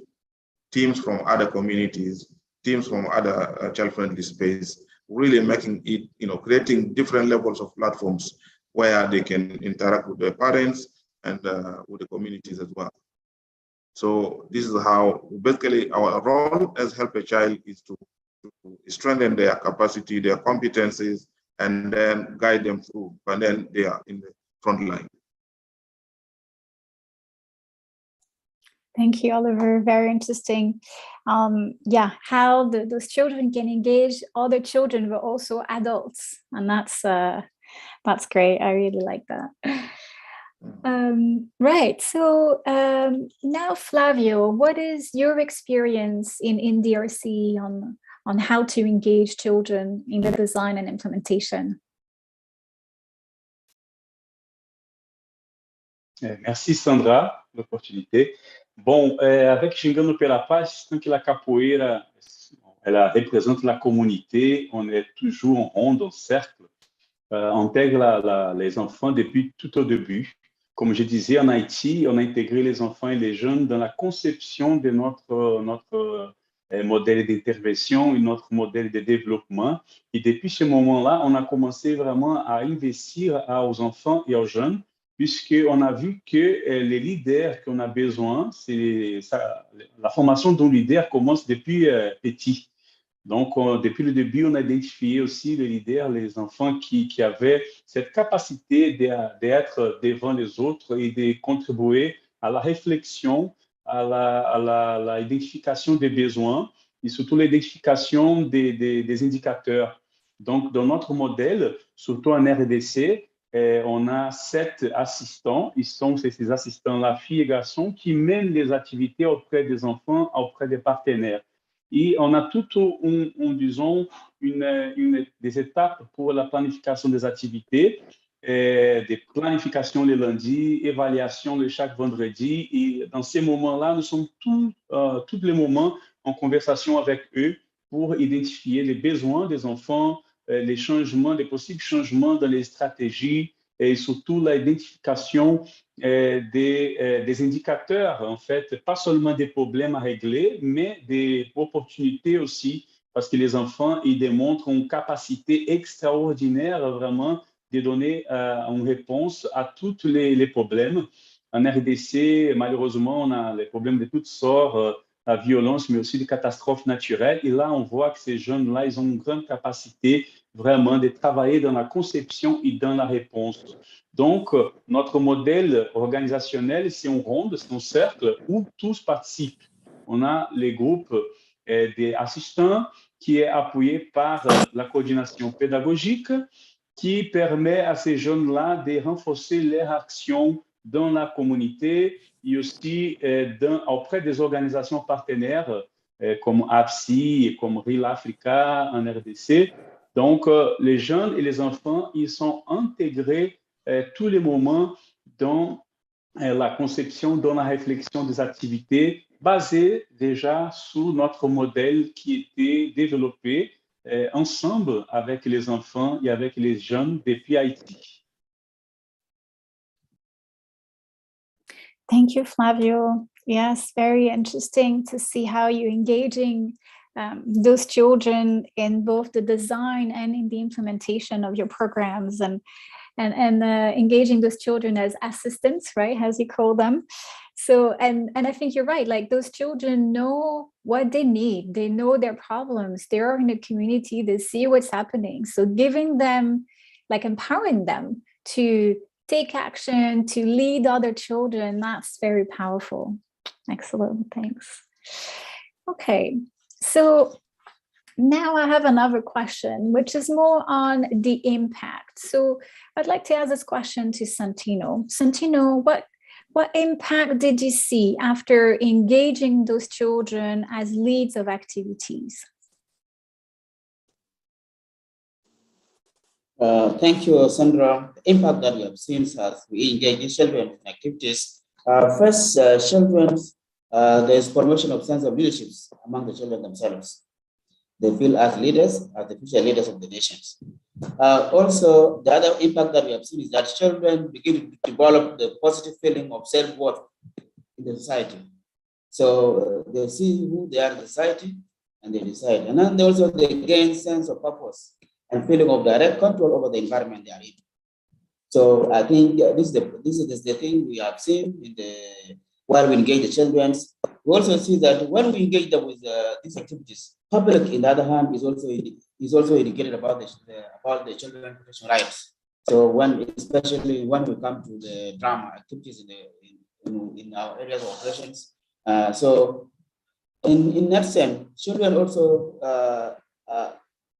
teams from other communities, teams from other child-friendly space, really making it, you know, creating different levels of platforms where they can interact with their parents and with the communities as well. So this is how basically our role as Help a Child is to strengthen their capacity, their competencies, and then guide them through, and then they are in the front line. Thank you, Oliver. Very interesting. Yeah, how those children can engage other children, but also adults, and that's great. I really like that. Right. So now, Flavio, what is your experience in DRC on how to engage children in the design and implementation? Merci, Sandra, l'opportunité. Bom, avec Xingando pela Paz, tant que la capoeira, elle représente la communauté, on est toujours en ronde, en cercle, intègre les enfants depuis tout au début. Comme je disais, en Haïti, on a intégré les enfants et les jeunes dans la conception de notre modèle d'intervention et notre modèle de développement. Et depuis ce moment-là, on a commencé vraiment à investir aux enfants et aux jeunes, puisqu'on a vu que les leaders qu'on a besoin, la formation d'un leader commence depuis petit. Donc, depuis le début, on a identifié aussi les leaders, les enfants qui avaient cette capacité d'être devant les autres et de contribuer à la réflexion, à la identification des besoins et surtout l'identification des indicateurs. Donc, dans notre modèle, surtout en RDC, on a 7 assistants. Ils sont ces assistants-là, filles et garçons, qui mènent les activités auprès des enfants, auprès des partenaires. Et on a tout, disons, des étapes pour la planification des activités, des planifications les lundis, évaluation de chaque vendredi. Et dans ces moments-là, nous sommes tous les moments en conversation avec eux pour identifier les besoins des enfants, les changements, les possibles changements dans les stratégies et surtout l'identification des indicateurs, en fait, pas seulement des problèmes à régler, mais des opportunités aussi, parce que les enfants, ils démontrent une capacité extraordinaire vraiment de donner une réponse à tous les problèmes. En RDC, malheureusement, on a les problèmes de toutes sortes, la violence, mais aussi des catastrophes naturelles. Et là, on voit que ces jeunes-là, ils ont une grande capacité vraiment de travailler dans la conception et dans la réponse. Donc, notre modèle organisationnel, c'est un ronde, c'est un cercle où tous participent. On a les groupes des assistants qui est appuyé par la coordination pédagogique qui permet à ces jeunes-là de renforcer leur action dans la communauté et aussi auprès des organisations partenaires comme APSI et comme Real Africa en RDC. Donc, les jeunes et les enfants, ils sont intégrés tous les moments dans la conception, dans la réflexion des activités basées déjà sur notre modèle qui était développé ensemble avec les enfants et avec les jeunes depuis Haïti. Thank you, Flavio. Yes, very interesting to see how you're engaging those children in both the design and in the implementation of your programs. And and engaging those children as assistants, right, as you call them. So, and I think you're right, like those children know what they need, they know their problems, they are in a community, they see what's happening. So giving them, like empowering them to take action, to lead other children, that's very powerful. Excellent, thanks. Okay, so now I have another question, which is more on the impact. So I'd like to ask this question to Santino. Santino, what impact did you see after engaging those children as leads of activities? Thank you, Sandra. The impact that we have seen as we engage the children in activities. First, children, there's promotion of sense of leadership among the children themselves. They feel as leaders, as the future leaders of the nations. Also, the other impact that we have seen is that children begin to develop the positive feeling of self-worth in the society. So they see who they are in society and they decide. And then they gain sense of purpose and feeling of direct control over the environment they are in. So I think this is the thing we have seen in while we engage the children. We also see that when we engage them with these activities, public, in the other hand, is also educated about the children's protection rights. So especially when we come to the drama activities in our areas of operations, so in that sense, children also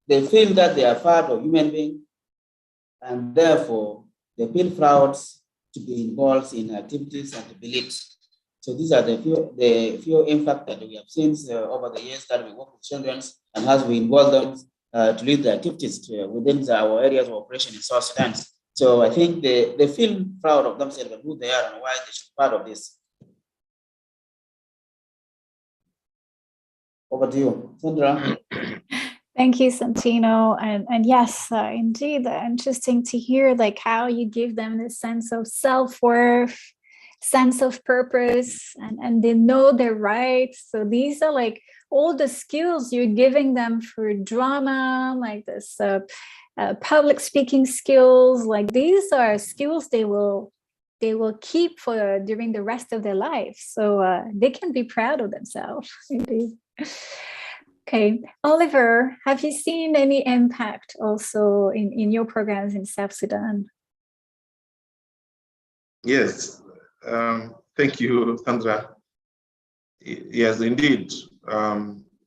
they feel that they are part of human being, and therefore they feel proud to be involved in activities and to be lead. So these are the few impact that we have seen over the years that we work with children, and as we involve them to lead the activities within our areas of operation in South Sudan. So I think they feel proud of themselves and who they are and why they should be part of this. Over to you, Sandra. Thank you, Santino. And yes, indeed, interesting to hear like how you give them this sense of self-worth, sense of purpose, and they know their rights. So these are like all the skills you're giving them for drama, like this public speaking skills. Like these are skills they will keep for during the rest of their life. So they can be proud of themselves. Indeed. Okay, Oliver, have you seen any impact also in your programs in South Sudan? Yes, thank you, Sandra. Yes, indeed.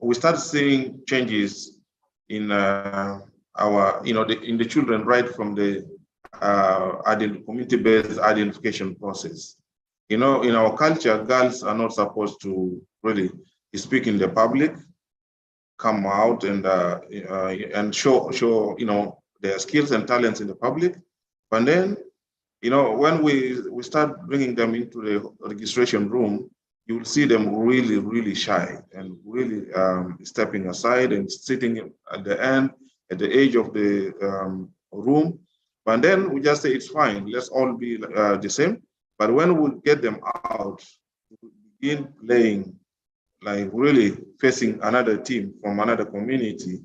We started seeing changes in in the children right from the community-based identification process. In our culture, girls are not supposed to really speak in the public, come out and show their skills and talents in the public. But then, when we start bringing them into the registration room, you will see them really, really shy and really stepping aside and sitting at the end, at the edge of the room. But then we just say, it's fine, let's all be the same. But when we get them out, we begin playing, like really facing another team from another community,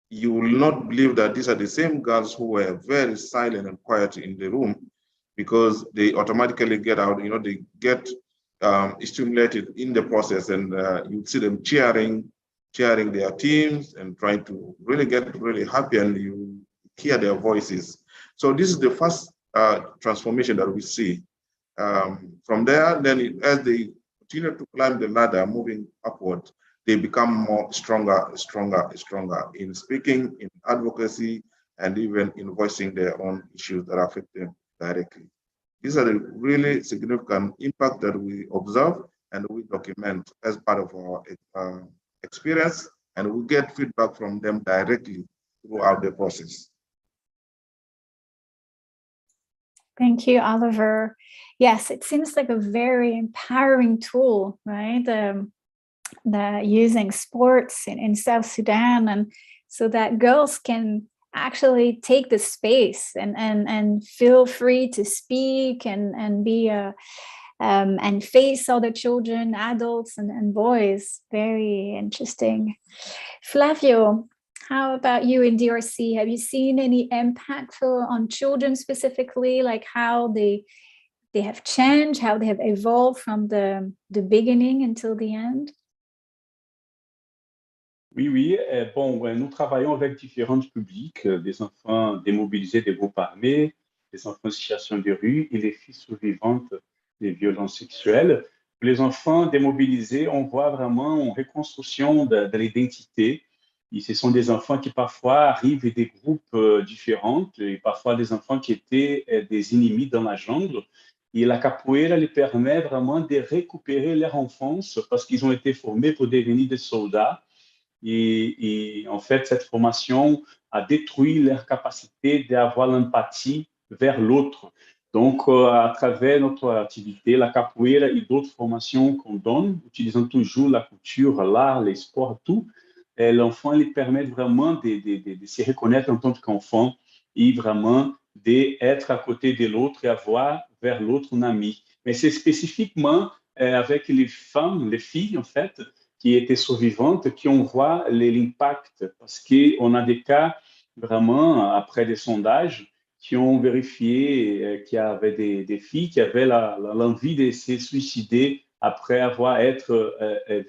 you will not believe that these are the same girls who were very silent and quiet in the room, because they automatically get out, they get stimulated in the process, and you see them cheering their teams and trying to really get really happy, and you hear their voices. So this is the first transformation that we see. From there, then as they continue to climb the ladder, moving upward, they become more stronger in speaking, in advocacy, and even in voicing their own issues that affect them directly. These are the really significant impact that we observe and we document as part of our experience, and we get feedback from them directly throughout the process. Thank you, Oliver. Yes, it seems like a very empowering tool, right? Using sports in South Sudan, and so that girls can actually take the space and feel free to speak and be and face other children, adults and boys. Very interesting. Flávio, How about you in DRC? Have you seen any impact on children specifically, like how they have changed, how they have evolved from the beginning until the end? Oui, oui. Bon, ouais, nous travaillons avec différents publics, des enfants démobilisés des groupes armés, des enfants en situation de rue et les filles survivantes des violences sexuelles. Pour les enfants démobilisés, on voit vraiment une reconstruction de l'identité. Et ce sont des enfants qui parfois arrivent des groupes différents et parfois des enfants qui étaient des ennemis dans la jungle. Et la capoeira les permet vraiment de récupérer leur enfance parce qu'ils ont été formés pour devenir des soldats. Et en fait, cette formation a détruit leur capacité d'avoir l'empathie vers l'autre. Donc, à travers notre activité, la capoeira et d'autres formations qu'on donne, utilisant toujours la culture, l'art, les sports, tout, l'enfant lui permet vraiment de se reconnaître en tant qu'enfant et vraiment d'être à côté de l'autre et avoir vers l'autre un ami. Mais c'est spécifiquement avec les femmes, les filles, en fait, qui étaient survivantes, qu'on voit l'impact, parce qu'on a des cas vraiment, après des sondages, qui ont vérifié qu'il y avait des filles qui avaient l'envie de se suicider après avoir été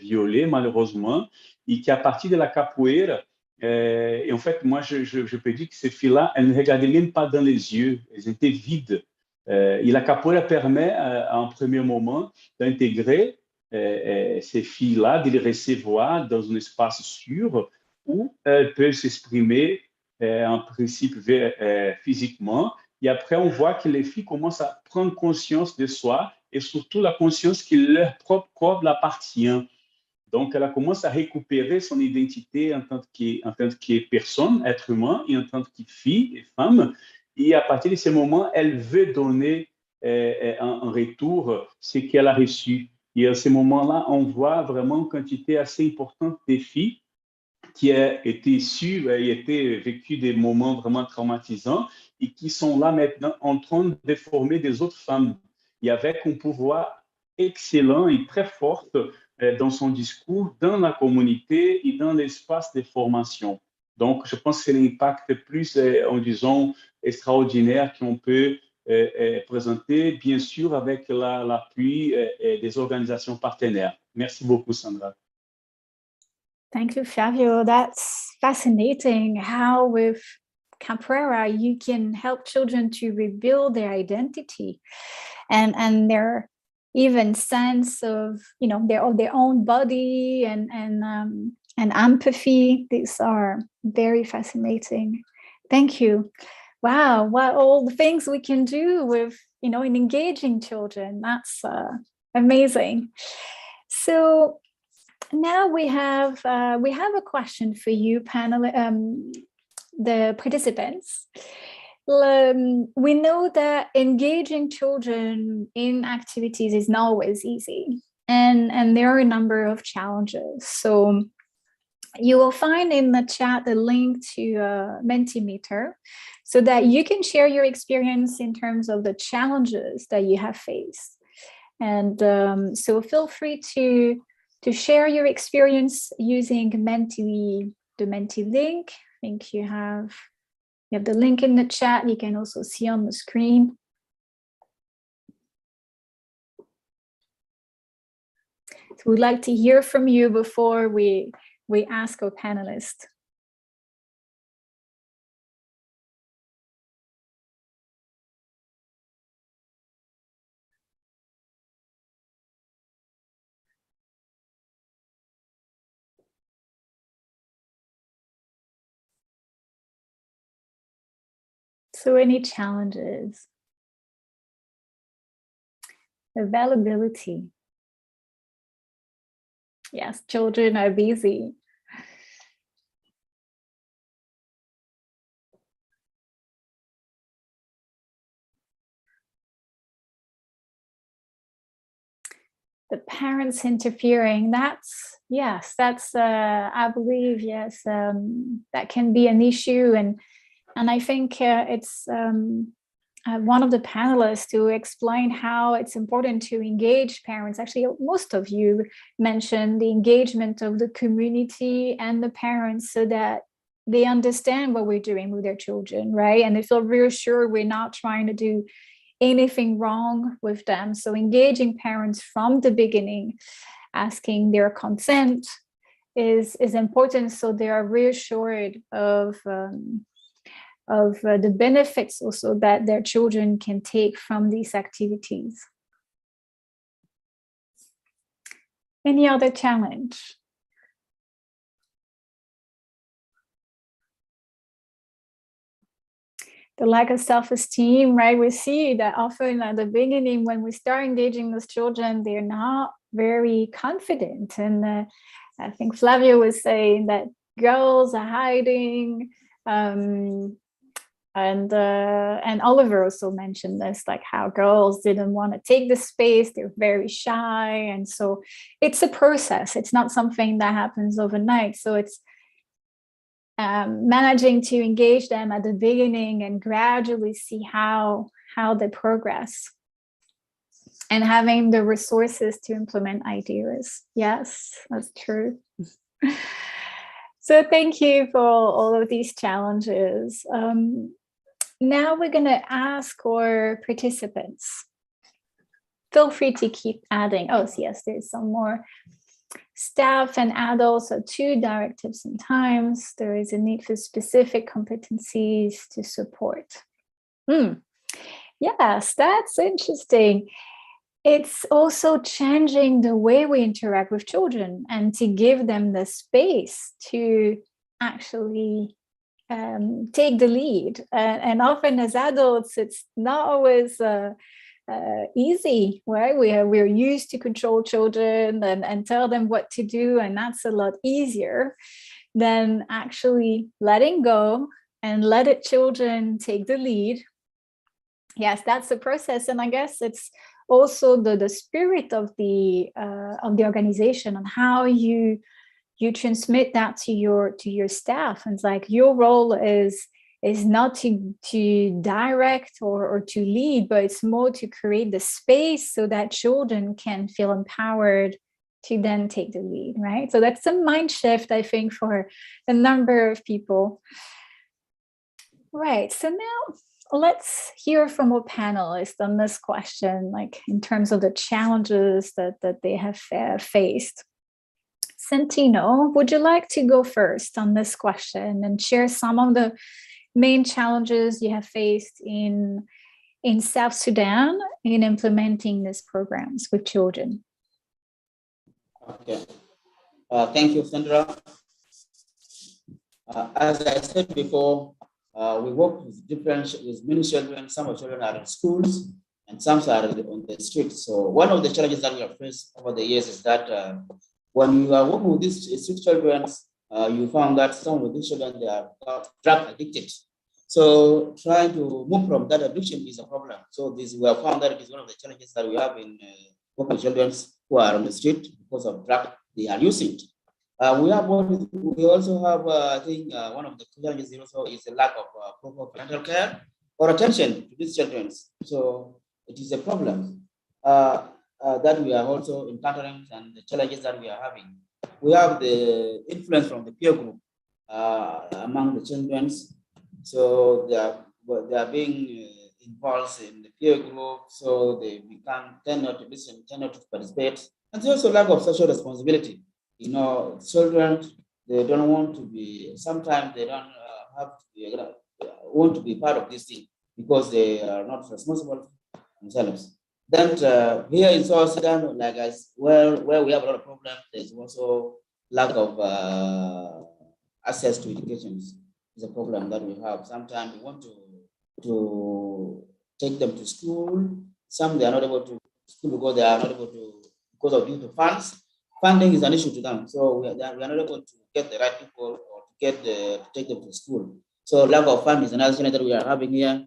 violées, malheureusement, et qu'à partir de la capoeira, et en fait, moi, je peux dire que ces filles-là, elles ne regardaient même pas dans les yeux, elles étaient vides. Et la capoeira permet, en premier moment, d'intégrer ces filles-là, de les recevoir dans un espace sûr où elles peuvent s'exprimer en principe physiquement. Et après, on voit que les filles commencent à prendre conscience de soi et surtout la conscience que leur propre corps l'appartient. Donc, elle commence à récupérer son identité en tant que personne, être humain, et en tant que fille et femme. Et à partir de ce moment, elle veut donner en retour ce qu'elle a reçu. Et à ce moment-là, on voit vraiment une quantité assez importante de filles qui ont été issues et été vécues des moments vraiment traumatisants et qui sont là maintenant en train de former des autres femmes. Et avec un pouvoir excellent et très fort dans son discours, dans la communauté et dans l'espace de formation. Donc, je pense que c'est l'impact plus, en disant, extraordinaire qu'on peut présenter, bien sûr, avec l'appui des organisations partenaires. Merci beaucoup, Sandra. Thank you, Flávio. That's fascinating how with Capoeira you can help children to rebuild their identity and their even sense of, you know, their own body and empathy. These are very fascinating. Thank you. Wow, what all the things we can do with, you know, in engaging children. That's amazing. So now we have a question for you, the participants. We know that engaging children in activities is not always easy, and there are a number of challenges. So you will find in the chat the link to Mentimeter so that you can share your experience in terms of the challenges that you have faced. And so feel free to share your experience using the Menti link. I think you have the link in the chat. You can also see on the screen. So we'd like to hear from you before we ask our panelists. So any challenges? Availability. Yes, children are busy. The parents interfering, that's I believe, yes, that can be an issue. And I think it's one of the panelists to explain how it's important to engage parents. Actually, most of you mentioned the engagement of the community and the parents so that they understand what we're doing with their children, right? And they feel reassured we're not trying to do anything wrong with them. So engaging parents from the beginning, asking their consent is important, so they are reassured of the benefits also that their children can take from these activities. Any other challenge? The lack of self-esteem, right? We see that often at the beginning when we start engaging those children, they're not very confident. And I think Flávio was saying that girls are hiding, and Oliver also mentioned this, like how girls didn't want to take the space, they're very shy. And so it's a process, it's not something that happens overnight. So it's managing to engage them at the beginning and gradually see how they progress, and having the resources to implement ideas. Yes, that's true. So thank you for all of these challenges. Now we're going to ask our participants. Feel free to keep adding. Oh, yes, there's some more. Staff and adults are 2 directives and times. There is a need for specific competencies to support. Yes, that's interesting. It's also changing the way we interact with children and to give them the space to actually take the lead. And often as adults, it's not always easy, right? We're used to control children and tell them what to do, and that's a lot easier than actually letting go and let children take the lead. Yes, that's the process, and I guess it's also the spirit of the organization and how you transmit that to your staff. And it's like your role is not to direct or to lead, but it's more to create the space so that children can feel empowered to then take the lead, right? So that's a mind shift, I think, for a number of people. Right, so now let's hear from our panelists on this question, like in terms of the challenges that they have faced. Santino, would you like to go first on this question and share some of the main challenges you have faced in South Sudan in implementing these programs with children? Okay. Thank you, Sandra. As I said before, we work with many children. Some of the children are in schools and some are on the streets. So one of the challenges that we have faced over the years is that when you are working with these street children, you found that some of these children, they are drug addicted. So trying to move from that addiction is a problem. So we have found that it is one of the challenges that we have in working with children who are on the street because of drug they are using. We also have, I think, one of the challenges also is the lack of proper parental care or attention to these children. So it is a problem that we are also encountering, and the challenges that we are having. We have the influence from the peer group among the children. So they are being involved in the peer group, so they tend not to listen, tend not to participate. And there's also lack of social responsibility. You know, children, they don't want to be, sometimes they don't want to be part of this thing because they are not responsible themselves. Then here in South Sudan, like where we have a lot of problems, there's also lack of access to education is a problem that we have. Sometimes we want to take them to school. Some they are not able to school because they are not able to, because of due to funds. Funding is an issue to them, so we are not able to get the right people or to take them to school. So lack of funding is another challenge that we are having here.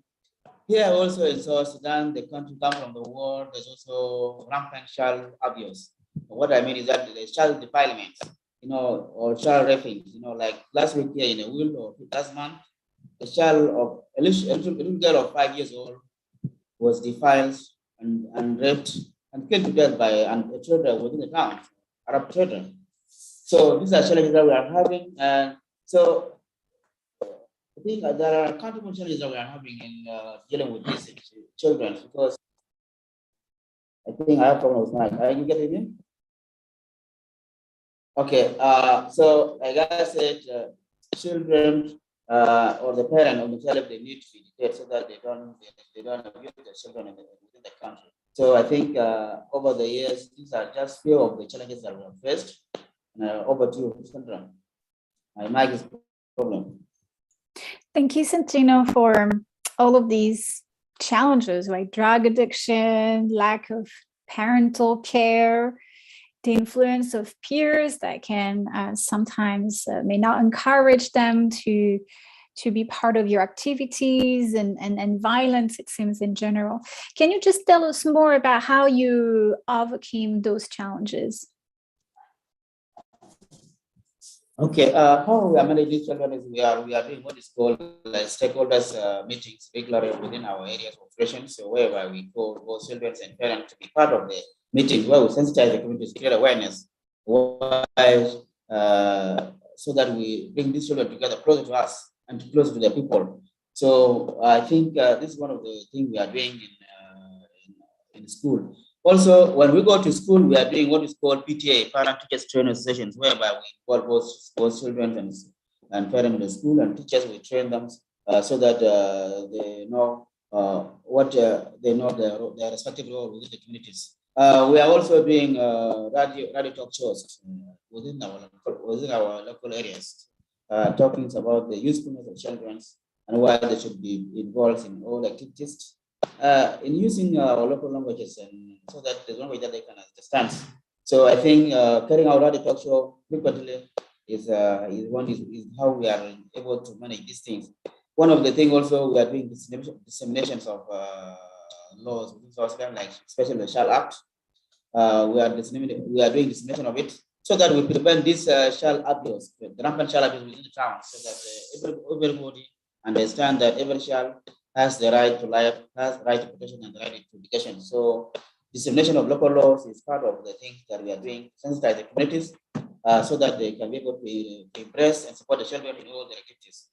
Here also in South Sudan, the country comes from the war. There's also rampant child abuse. What I mean is that there's child defilement, or child raping. Like last week here in a will or last month, a little girl of 5 years old was defiled and raped and killed to death by a trader within the town. Arab trader. So these are challenges that we are having. So think there are countable challenges that we are having in dealing with these children, because I think I have problems with mine. Are you getting me? Okay, so like I said, children or the parent or the child, they need to be detained so that they don't abuse the children within the country. So I think over the years, these are just few of the challenges that we have faced. Over to you, Sandra. My mic is problem. Thank you, Santino, for all of these challenges, like drug addiction, lack of parental care, the influence of peers that can sometimes may not encourage them to be part of your activities, and violence, it seems, in general. Can you just tell us more about how you overcame those challenges? Okay, how we are managing children is we are doing what is called stakeholders meetings regularly within our areas of operation. So wherever we call both children and parents to be part of the meeting, where we sensitize the community to create awareness, so that we bring these children together closer to us and closer to the people. So I think this is one of the things we are doing in school. Also, when we go to school, we are doing what is called PTA, parent teachers training sessions, whereby we involve both children and parents in the school, and teachers, we train them so that they know their respective role within the communities. We are also doing radio talk shows within our local areas, talking about the usefulness of children and why they should be involved in all activities. In using our local languages, and so that the language that they can understand. So I think carrying out radio talk show frequently is how we are able to manage these things. One of the things also, we are doing disseminations of laws within South Sudan, like especially the Child Act. We are doing dissemination of it so that we prevent this child abuse, the rampant child abuse within the town, so that everybody understand that every child has the right to life, has the right to protection, and the right to education. So dissemination of local laws is part of the things that we are doing, sensitize the communities so that they can be able to embrace and support the children in all their activities.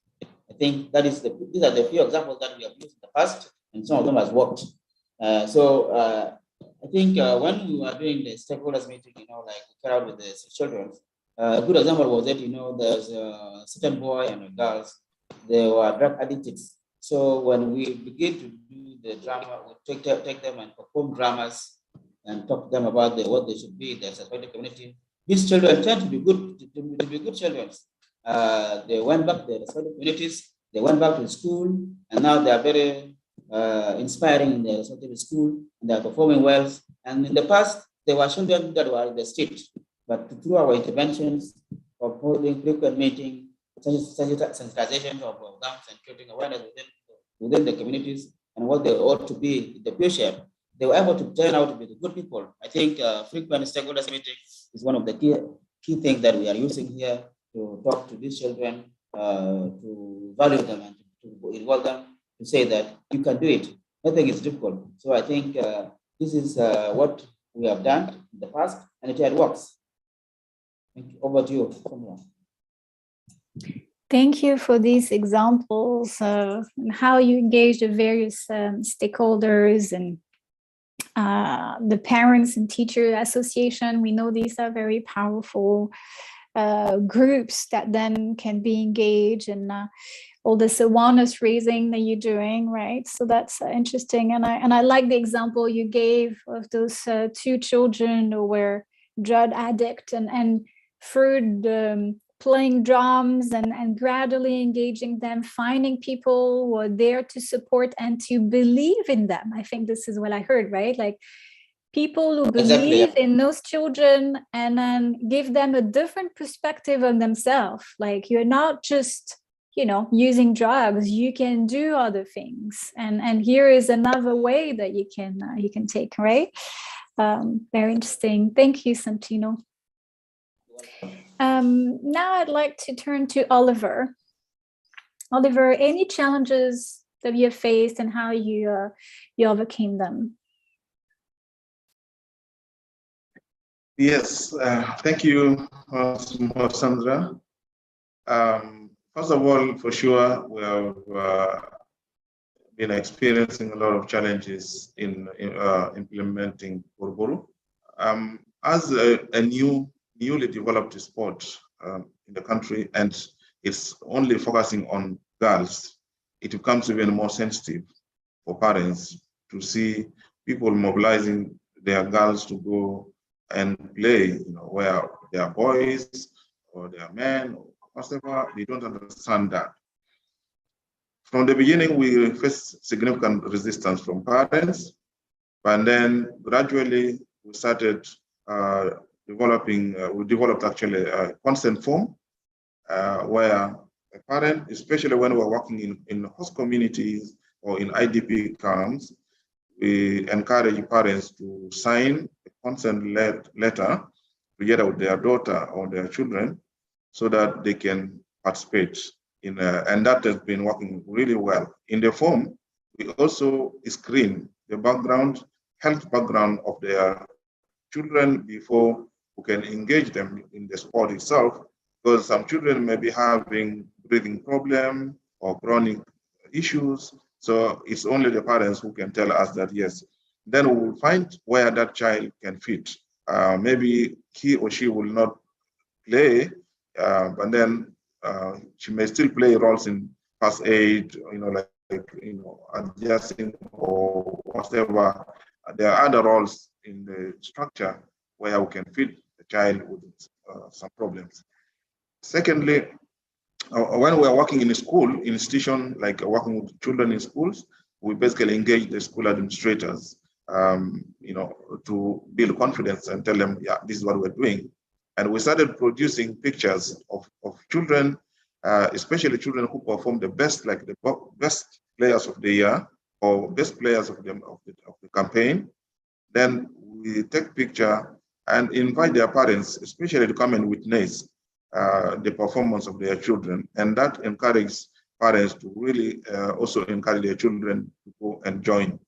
I think these are the few examples that we have used in the past, and some of them has worked. I think when we were doing the stakeholders meeting, like we carried out with the children, a good example was that, there's a certain boy and girls, they were drug addicts. So when we begin to do the drama, we take them and perform dramas and talk to them about what they should be in the suspected community. These children tend to be good children. They went back to their respective communities, they went back to school, and now they are very inspiring in their respective school, and they are performing well. And in the past, there were children that were in the street, but through our interventions of holding frequent meetings, sensitization of them and creating awareness within the communities and what they ought to be in the future, they were able to turn out to be the good people. I think frequent stakeholders meeting is one of the key things that we are using here to talk to these children, to value them and to involve them, to say that you can do it. Nothing is difficult. So I think this is what we have done in the past, and it works. Thank you. Over to you, Sonia. Thank you for these examples of how you engage the various stakeholders and the Parents and Teacher Association. We know these are very powerful groups that then can be engaged in all this awareness raising that you're doing, right? So that's interesting. And I like the example you gave of those two children who were drug addict and through playing drums and gradually engaging them, finding people who are there to support and to believe in them. I think this is what I heard, right? Like people who believe in those children and then give them a different perspective on themselves. Like you're not just, using drugs, you can do other things. And here is another way that you can take, right? Very interesting. Thank you, Santino. Now I'd like to turn to Oliver. Oliver, any challenges that you have faced and how you overcame them? Yes, thank you, Sandra. First of all, for sure, we have been experiencing a lot of challenges in implementing Boruboru. As a newly developed sport in the country, and it's only focusing on girls, it becomes even more sensitive for parents to see people mobilizing their girls to go and play, where they are boys or they are men or whatever. They don't understand that. From the beginning, we faced significant resistance from parents, and then gradually we started we developed actually a consent form where a parent, especially when we're working in host communities or in IDP camps, we encourage parents to sign a consent letter together with their daughter or their children so that they can participate in, and that has been working really well. In the form, we also screen the health background of their children before we can engage them in the sport itself, because some children may be having breathing problem or chronic issues. So it's only the parents who can tell us that, yes. Then we will find where that child can fit. Maybe he or she will not play, but then she may still play roles in first aid, adjusting or whatever. There are other roles in the structure where we can fit the child with some problems. Secondly, when we are working in a school, institution, like working with children in schools, we basically engage the school administrators, to build confidence and tell them, yeah, this is what we're doing. And we started producing pictures of children, especially children who perform the best, like the best players of the year or best players of the campaign. Then we take picture and invite their parents, especially to come and witness the performance of their children. And that encourages parents to really also encourage their children to go and join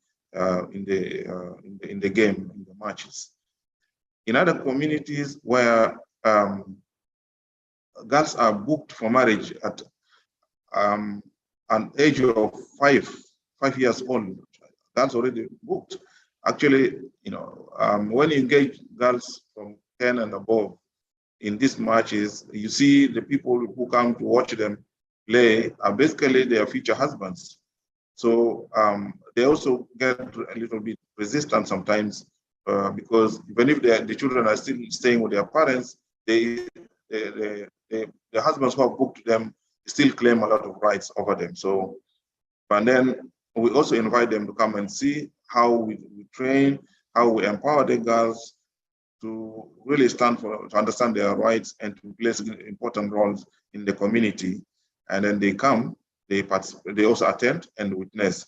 in the game, in the matches. In other communities where girls are booked for marriage at an age of 5 years old, that's already booked. Actually, when you engage girls from 10 and above in these matches, you see the people who come to watch them play are basically their future husbands. So they also get a little bit resistant sometimes because even if the children are still staying with their parents, the husbands who have booked them still claim a lot of rights over them. So, and then we also invite them to come and see how we train, how we empower the girls to really to understand their rights and to play important roles in the community. And then they come, they participate, they also attend and witness.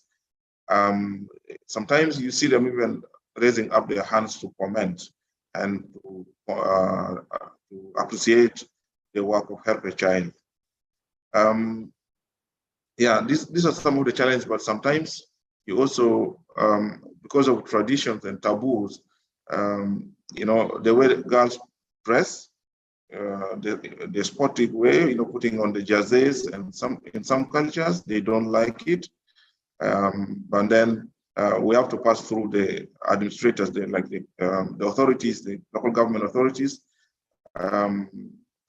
Sometimes you see them even raising up their hands to comment and to appreciate the work of Help a Child. Yeah, these are some of the challenges, but sometimes you also, because of traditions and taboos, the way girls dress, the sportive way, putting on the jerseys, and in some cultures they don't like it, but then we have to pass through the administrators, the authorities, the local government authorities,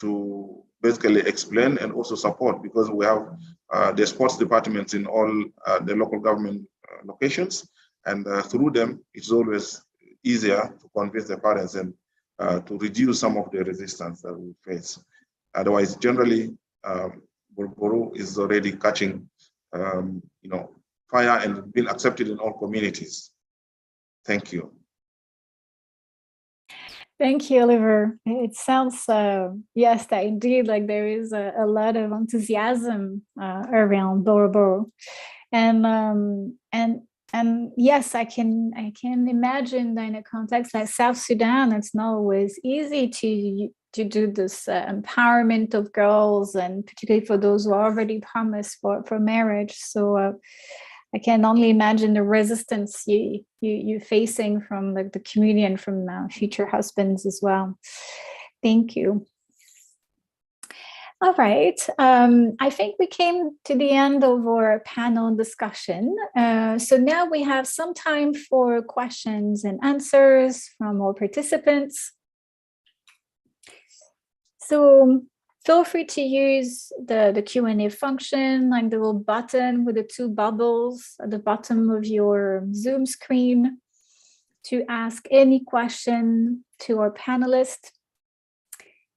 to basically explain and also support, because we have the sports departments in all the local government locations, and through them it's always easier to convince the parents and to reduce some of the resistance that we face. Otherwise, generally, Boruboru is already catching, fire and being accepted in all communities. Thank you. Thank you, Oliver. It sounds, yes, that indeed, like there is a lot of enthusiasm around Boruboru, and yes, I can imagine that in a context like South Sudan, it's not always easy to do this empowerment of girls, and particularly for those who are already promised for marriage. So I can only imagine the resistance you're facing from the community and from future husbands as well. Thank you. All right. I think we came to the end of our panel discussion. So now we have some time for questions and answers from all participants. So feel free to use the Q&A function, like the little button with the two bubbles at the bottom of your Zoom screen, to ask any question to our panelists.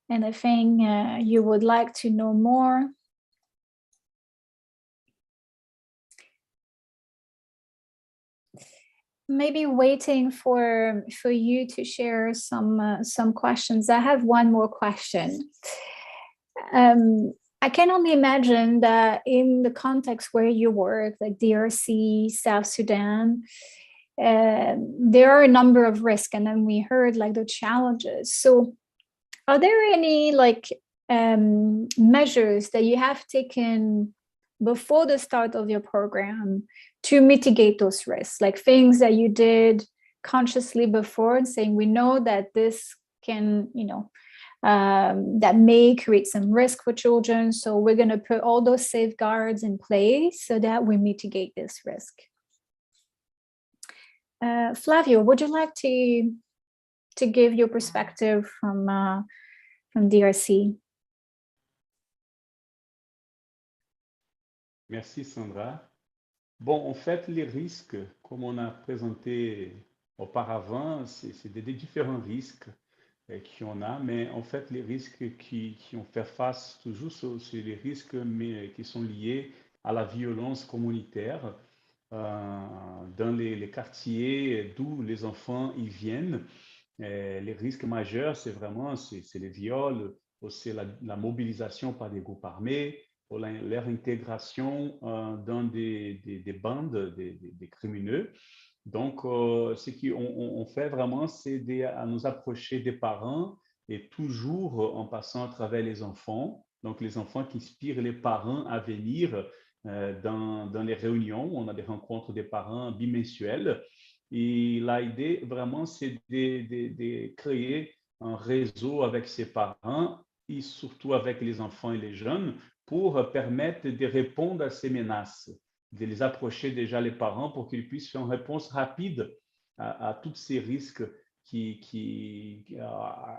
Anything you would like to know more. Maybe waiting for you to share some questions. I have one more question. I can only imagine that in the context where you work, like DRC, South Sudan, there are a number of risks, and then we heard like the challenges. So are there any measures that you have taken before the start of your program to mitigate those risks, like things that you did consciously before and saying, we know that this can, that may create some risk for children, so we're going to put all those safeguards in place so that we mitigate this risk? Flávio, would you like to give your perspective from DRC? Merci, Sandra. Bon, en fait, les risques, comme on a présenté auparavant, c'est des différents risques qu'on a, mais en fait, les risques qui ont fait face toujours, c'est les risques qui sont liés à la violence communautaire dans les quartiers d'où les enfants y viennent. Les risques majeurs, c'est vraiment les viols, c'est la mobilisation par des groupes armés, pour leur intégration dans des bandes, des crimineux. Donc, ce qu'on fait vraiment, c'est à nous approcher des parents et toujours en passant à travers les enfants. Donc, les enfants qui inspirent les parents à venir dans les réunions. On a des rencontres des parents bimensuelles. Et l'idée, vraiment, c'est de créer un réseau avec ces parents et surtout avec les enfants et les jeunes pour permettre de répondre à ces menaces, de les approcher déjà les parents pour qu'ils puissent faire une réponse rapide à tous ces risques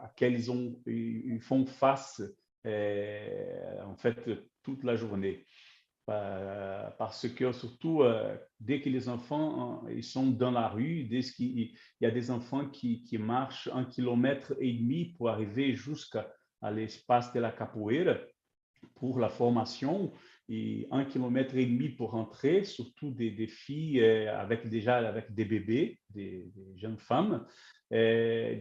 auxquels ils font face en fait toute la journée. Parce que surtout, dès que les enfants ils sont dans la rue, dès qu'il y a des enfants qui marchent 1,5 kilomètre pour arriver jusqu'à l'espace de la Capoeira, pour la formation, et 1,5 kilomètre pour entrer, surtout des filles avec des bébés, des jeunes femmes.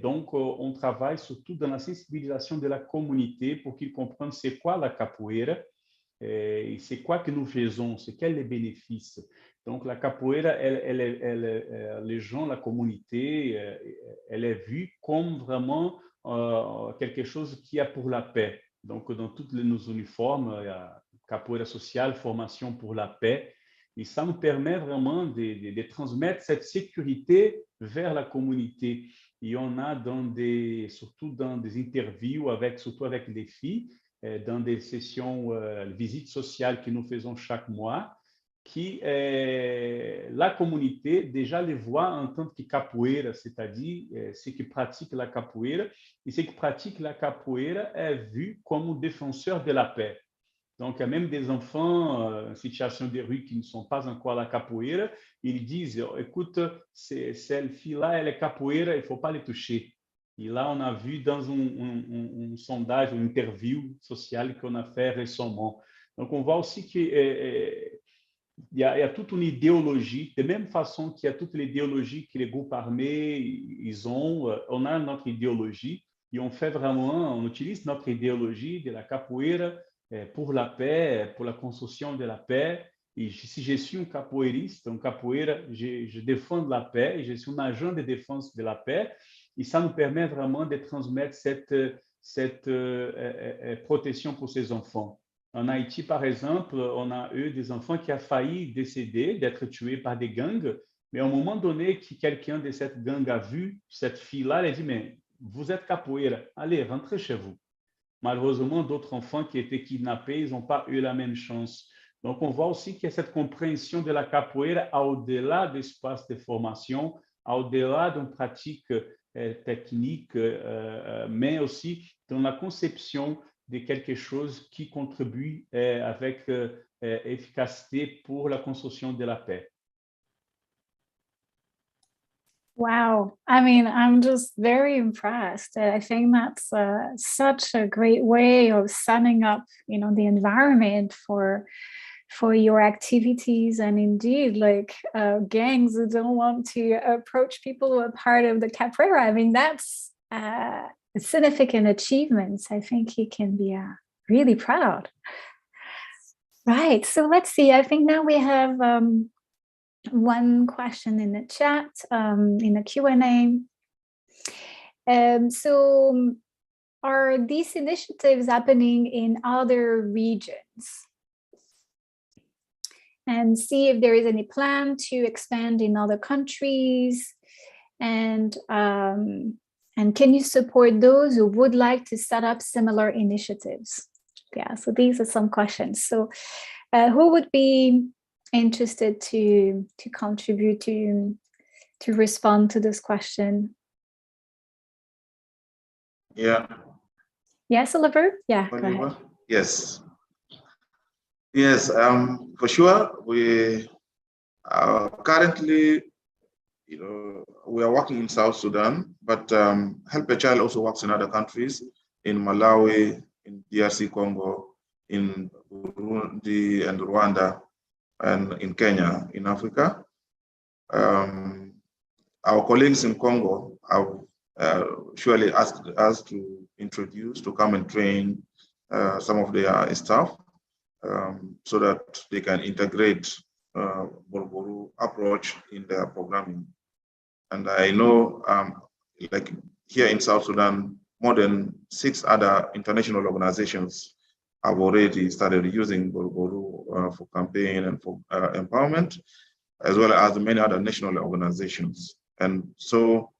Donc, on travaille surtout dans la sensibilisation de la communauté pour qu'ils comprennent c'est quoi la capoeira et c'est quoi que nous faisons, c'est quels les bénéfices. Donc, la capoeira, les gens, la communauté, elle est vue comme vraiment quelque chose qui est pour la paix. Donc, dans tous nos uniformes, il y a capoeira sociale, formation pour la paix. Et ça nous permet vraiment de transmettre cette sécurité vers la communauté. Et on a surtout dans des interviews, surtout avec les filles, dans des sessions visites sociales que nous faisons chaque mois, la communauté déjà les voit en tant que capoeira, c'est-à-dire ceux qui pratiquent la capoeira, et ceux qui pratiquent la capoeira est vu comme défenseur de la paix. Donc, il y a même des enfants en situation de rue qui ne sont pas encore à la capoeira, ils disent, écoute, cette fille-là, elle est capoeira, il ne faut pas les toucher. Et là, on a vu dans un sondage, une interview sociale qu'on a fait récemment. Donc, on voit aussi qu'il y a toute une idéologie, de même façon qu'il y a toute l'idéologie que les groupes armés ils ont, on a notre idéologie et on fait vraiment, on utilise notre idéologie de la capoeira pour la paix, pour la construction de la paix. Et si je suis un capoeiriste, un capoeira, je défends la paix et je suis un agent de défense de la paix. Et ça nous permet vraiment de transmettre cette protection pour ces enfants. En Haïti, par exemple, on a eu des enfants qui ont failli décéder, d'être tués par des gangs. Mais à un moment donné, quelqu'un de cette gang a vu cette fille-là, elle a dit, mais vous êtes capoeira, allez, rentrez chez vous. malheureusement, d'autres enfants qui étaient kidnappés, ils n'ont pas eu la même chance. Donc, on voit aussi qu'il y a cette compréhension de la capoeira au-delà d'espace de formation, au-delà d'une pratique technique, mais aussi dans la conception de quelque chose qui contribue avec efficacité pour la construction de la paix. Wow. I mean, I'm just very impressed. I think that's such a great way of setting up, you know, the environment for your activities. And indeed, like gangs who don't want to approach people who are part of the capoeira. I mean, that's a significant achievement. I think he can be really proud. Right. So let's see. I think now we have one question in the chat, in the Q&A. So are these initiatives happening in other regions? And see if there is any plan to expand in other countries. And can you support those who would like to set up similar initiatives? Yeah, so these are some questions. So who would be interested to contribute to respond to this question? Yeah. Yes, Oliver? Yeah, Oliver? go ahead. Yes. Yes, for sure. We are currently, you know, we are working in South Sudan, but Help a Child also works in other countries, in Malawi, in DRC Congo, in Burundi and Rwanda, and in Kenya, in Africa. Our colleagues in Congo have surely asked us to introduce, to come and train some of their staff so that they can integrate Boruboru approach in their programming. And I know, like here in South Sudan, more than 6 other international organizations have already started using Boruboru for campaign and for empowerment, as well as many other national organizations. And so,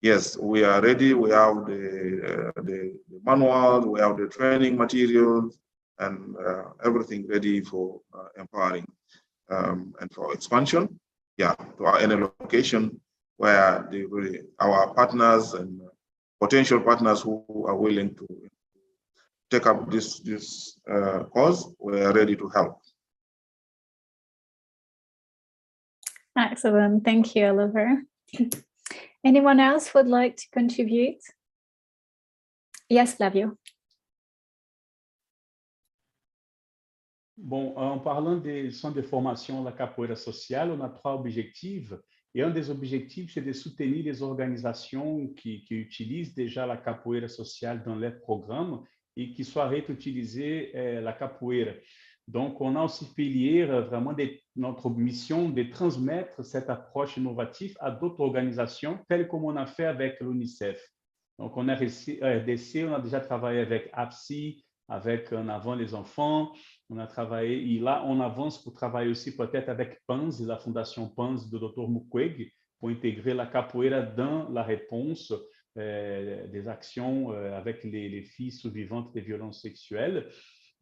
yes, we are ready. We have the manual, we have the training materials, and everything ready for empowering and for expansion. Yeah, to any location where our partners and potential partners who are willing to take up this cause, we are ready to help. Excellent. Thank you, Oliver. Anyone else would like to contribute? Yes, Flávio. Bon, en parlant des centres de formation de la capoeira sociale, on a 3 objectifs. Et un des objectifs, c'est de soutenir les organisations qui utilisent déjà la capoeira sociale dans leurs programmes et qui soient réutilisées la capoeira. Donc, on a aussi pilier vraiment notre mission de transmettre cette approche innovative à d'autres organisations, telles comme on a fait avec l'UNICEF. Donc, on a RDC, on a déjà travaillé avec APSI, avec En avant les enfants. On a travaillé, et là, on avance pour travailler aussi peut-être avec PANS, la Fondation PANS de Dr. Mukwege, pour intégrer la capoeira dans la réponse des actions avec les filles survivantes des violences sexuelles.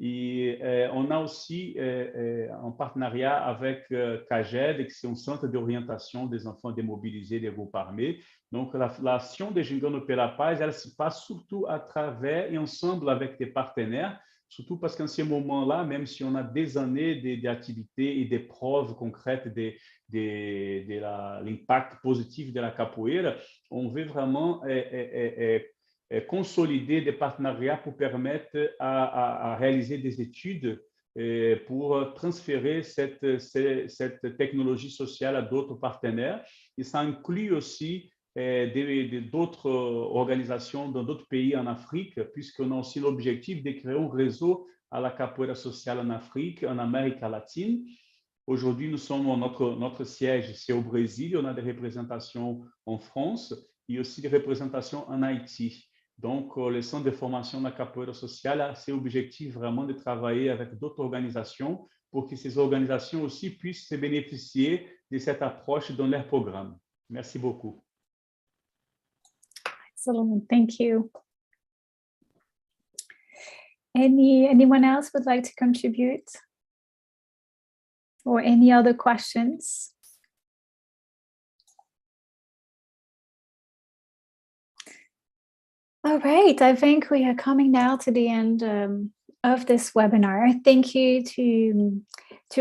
Et on a aussi un partenariat avec CAGED, qui est un centre d'orientation des enfants démobilisés des groupes armés. Donc, l'action de Gingano pela Paz, elle se passe surtout à travers et ensemble avec des partenaires, surtout parce qu'en ce moment-là, même si on a des années d'activités et des preuves concrètes de l'impact positif de la capoeira, on veut vraiment consolider des partenariats pour permettre à réaliser des études pour transférer cette technologie sociale à d'autres partenaires. Et ça inclut aussi d'autres organisations dans d'autres pays en Afrique, puisqu'on a aussi l'objectif de créer un réseau à la capoeira sociale en Afrique, en Amérique latine. Aujourd'hui, nous sommes notre siège, c'est au Brésil, on a des représentations en France et aussi des représentations en Haïti. Donc, le centre de formation de la capoeira sociale a cet objectif vraiment de travailler avec d'autres organisations pour que ces organisations aussi puissent se bénéficier de cette approche dans leur programme. Merci beaucoup. Excellent, thank you. Anyone else would like to contribute? Or any other questions? All right, I think we are coming now to the end of this webinar. Thank you to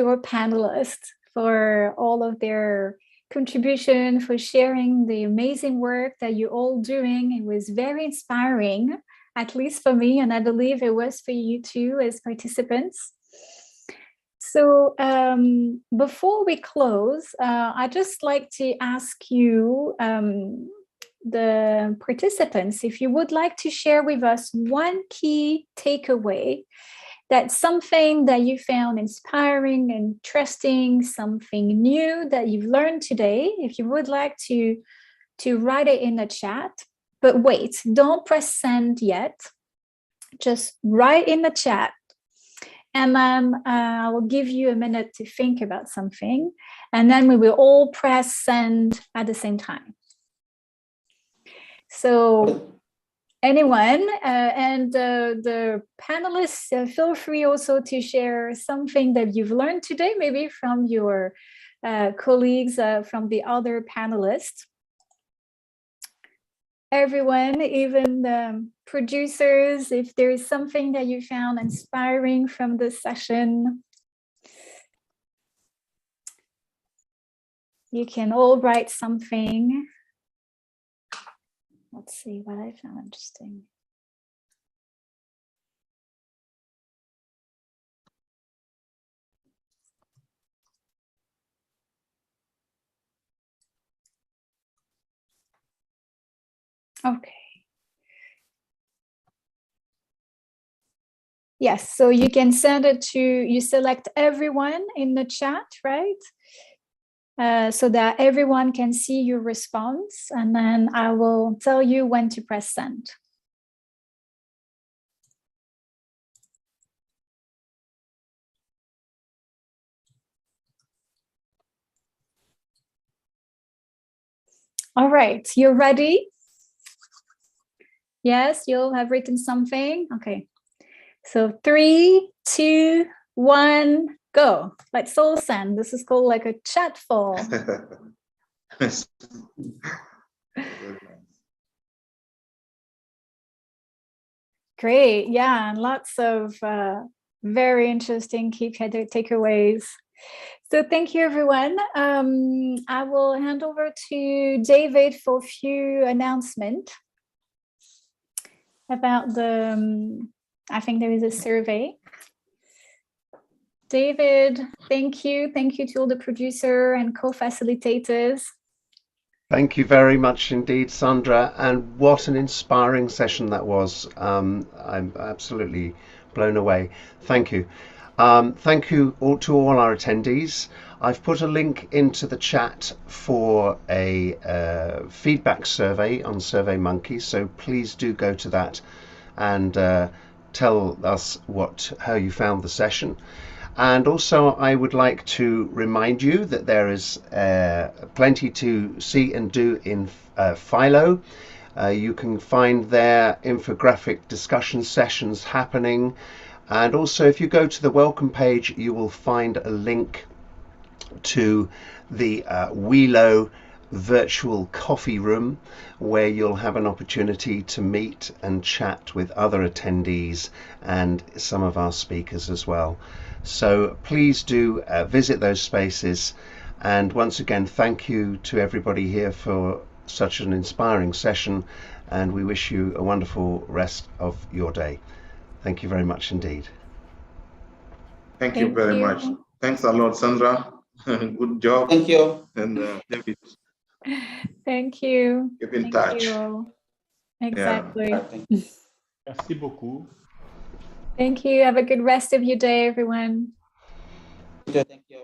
our panelists for all of their contribution, for sharing the amazing work that you're all doing. It was very inspiring, at least for me, and I believe it was for you too as participants. So before we close, I'd just like to ask you, the participants, if you would like to share with us one key takeaway, that's something that you found inspiring, interesting, something new that you've learned today. If you would like to write it in the chat, but wait, don't press send yet. Just write in the chat. And then I will give you a minute to think about something. And then we will all press send at the same time. So anyone and the panelists, feel free also to share something that you've learned today, maybe from your colleagues from the other panelists. Everyone, even the producers, if there is something that you found inspiring from this session, you can all write something. Let's see what I found interesting. Okay. Yes, so you can send it to, you select everyone in the chat, right? So that everyone can see your response, and then I will tell you when to press send. All right, you're ready? Yes, you'll have written something. Okay, so 3, 2, 1, go. Let's all send. This is called like a chat fall. Great, yeah, and lots of very interesting key takeaways. So thank you, everyone. I will hand over to David for a few announcements about the, I think there is a survey. David, thank you. Thank you to all the producer and co-facilitators. Thank you very much indeed, Sandra. And what an inspiring session that was. I'm absolutely blown away. Thank you. Thank you all to all our attendees. I've put a link into the chat for a feedback survey on SurveyMonkey, so please do go to that and tell us how you found the session. And also I would like to remind you that there is plenty to see and do in Philo. You can find there infographic discussion sessions happening. And also, if you go to the welcome page, you will find a link to the Welo virtual coffee room, where you'll have an opportunity to meet and chat with other attendees and some of our speakers as well. So please do visit those spaces. And once again, thank you to everybody here for such an inspiring session. And we wish you a wonderful rest of your day. Thank you very much indeed. Thank you very much. Thanks a lot, Sandra. Good job. Thank you. And David. Thank you. Keep in touch. Exactly. Yeah. Merci beaucoup. Thank you. Have a good rest of your day, everyone. Thank you.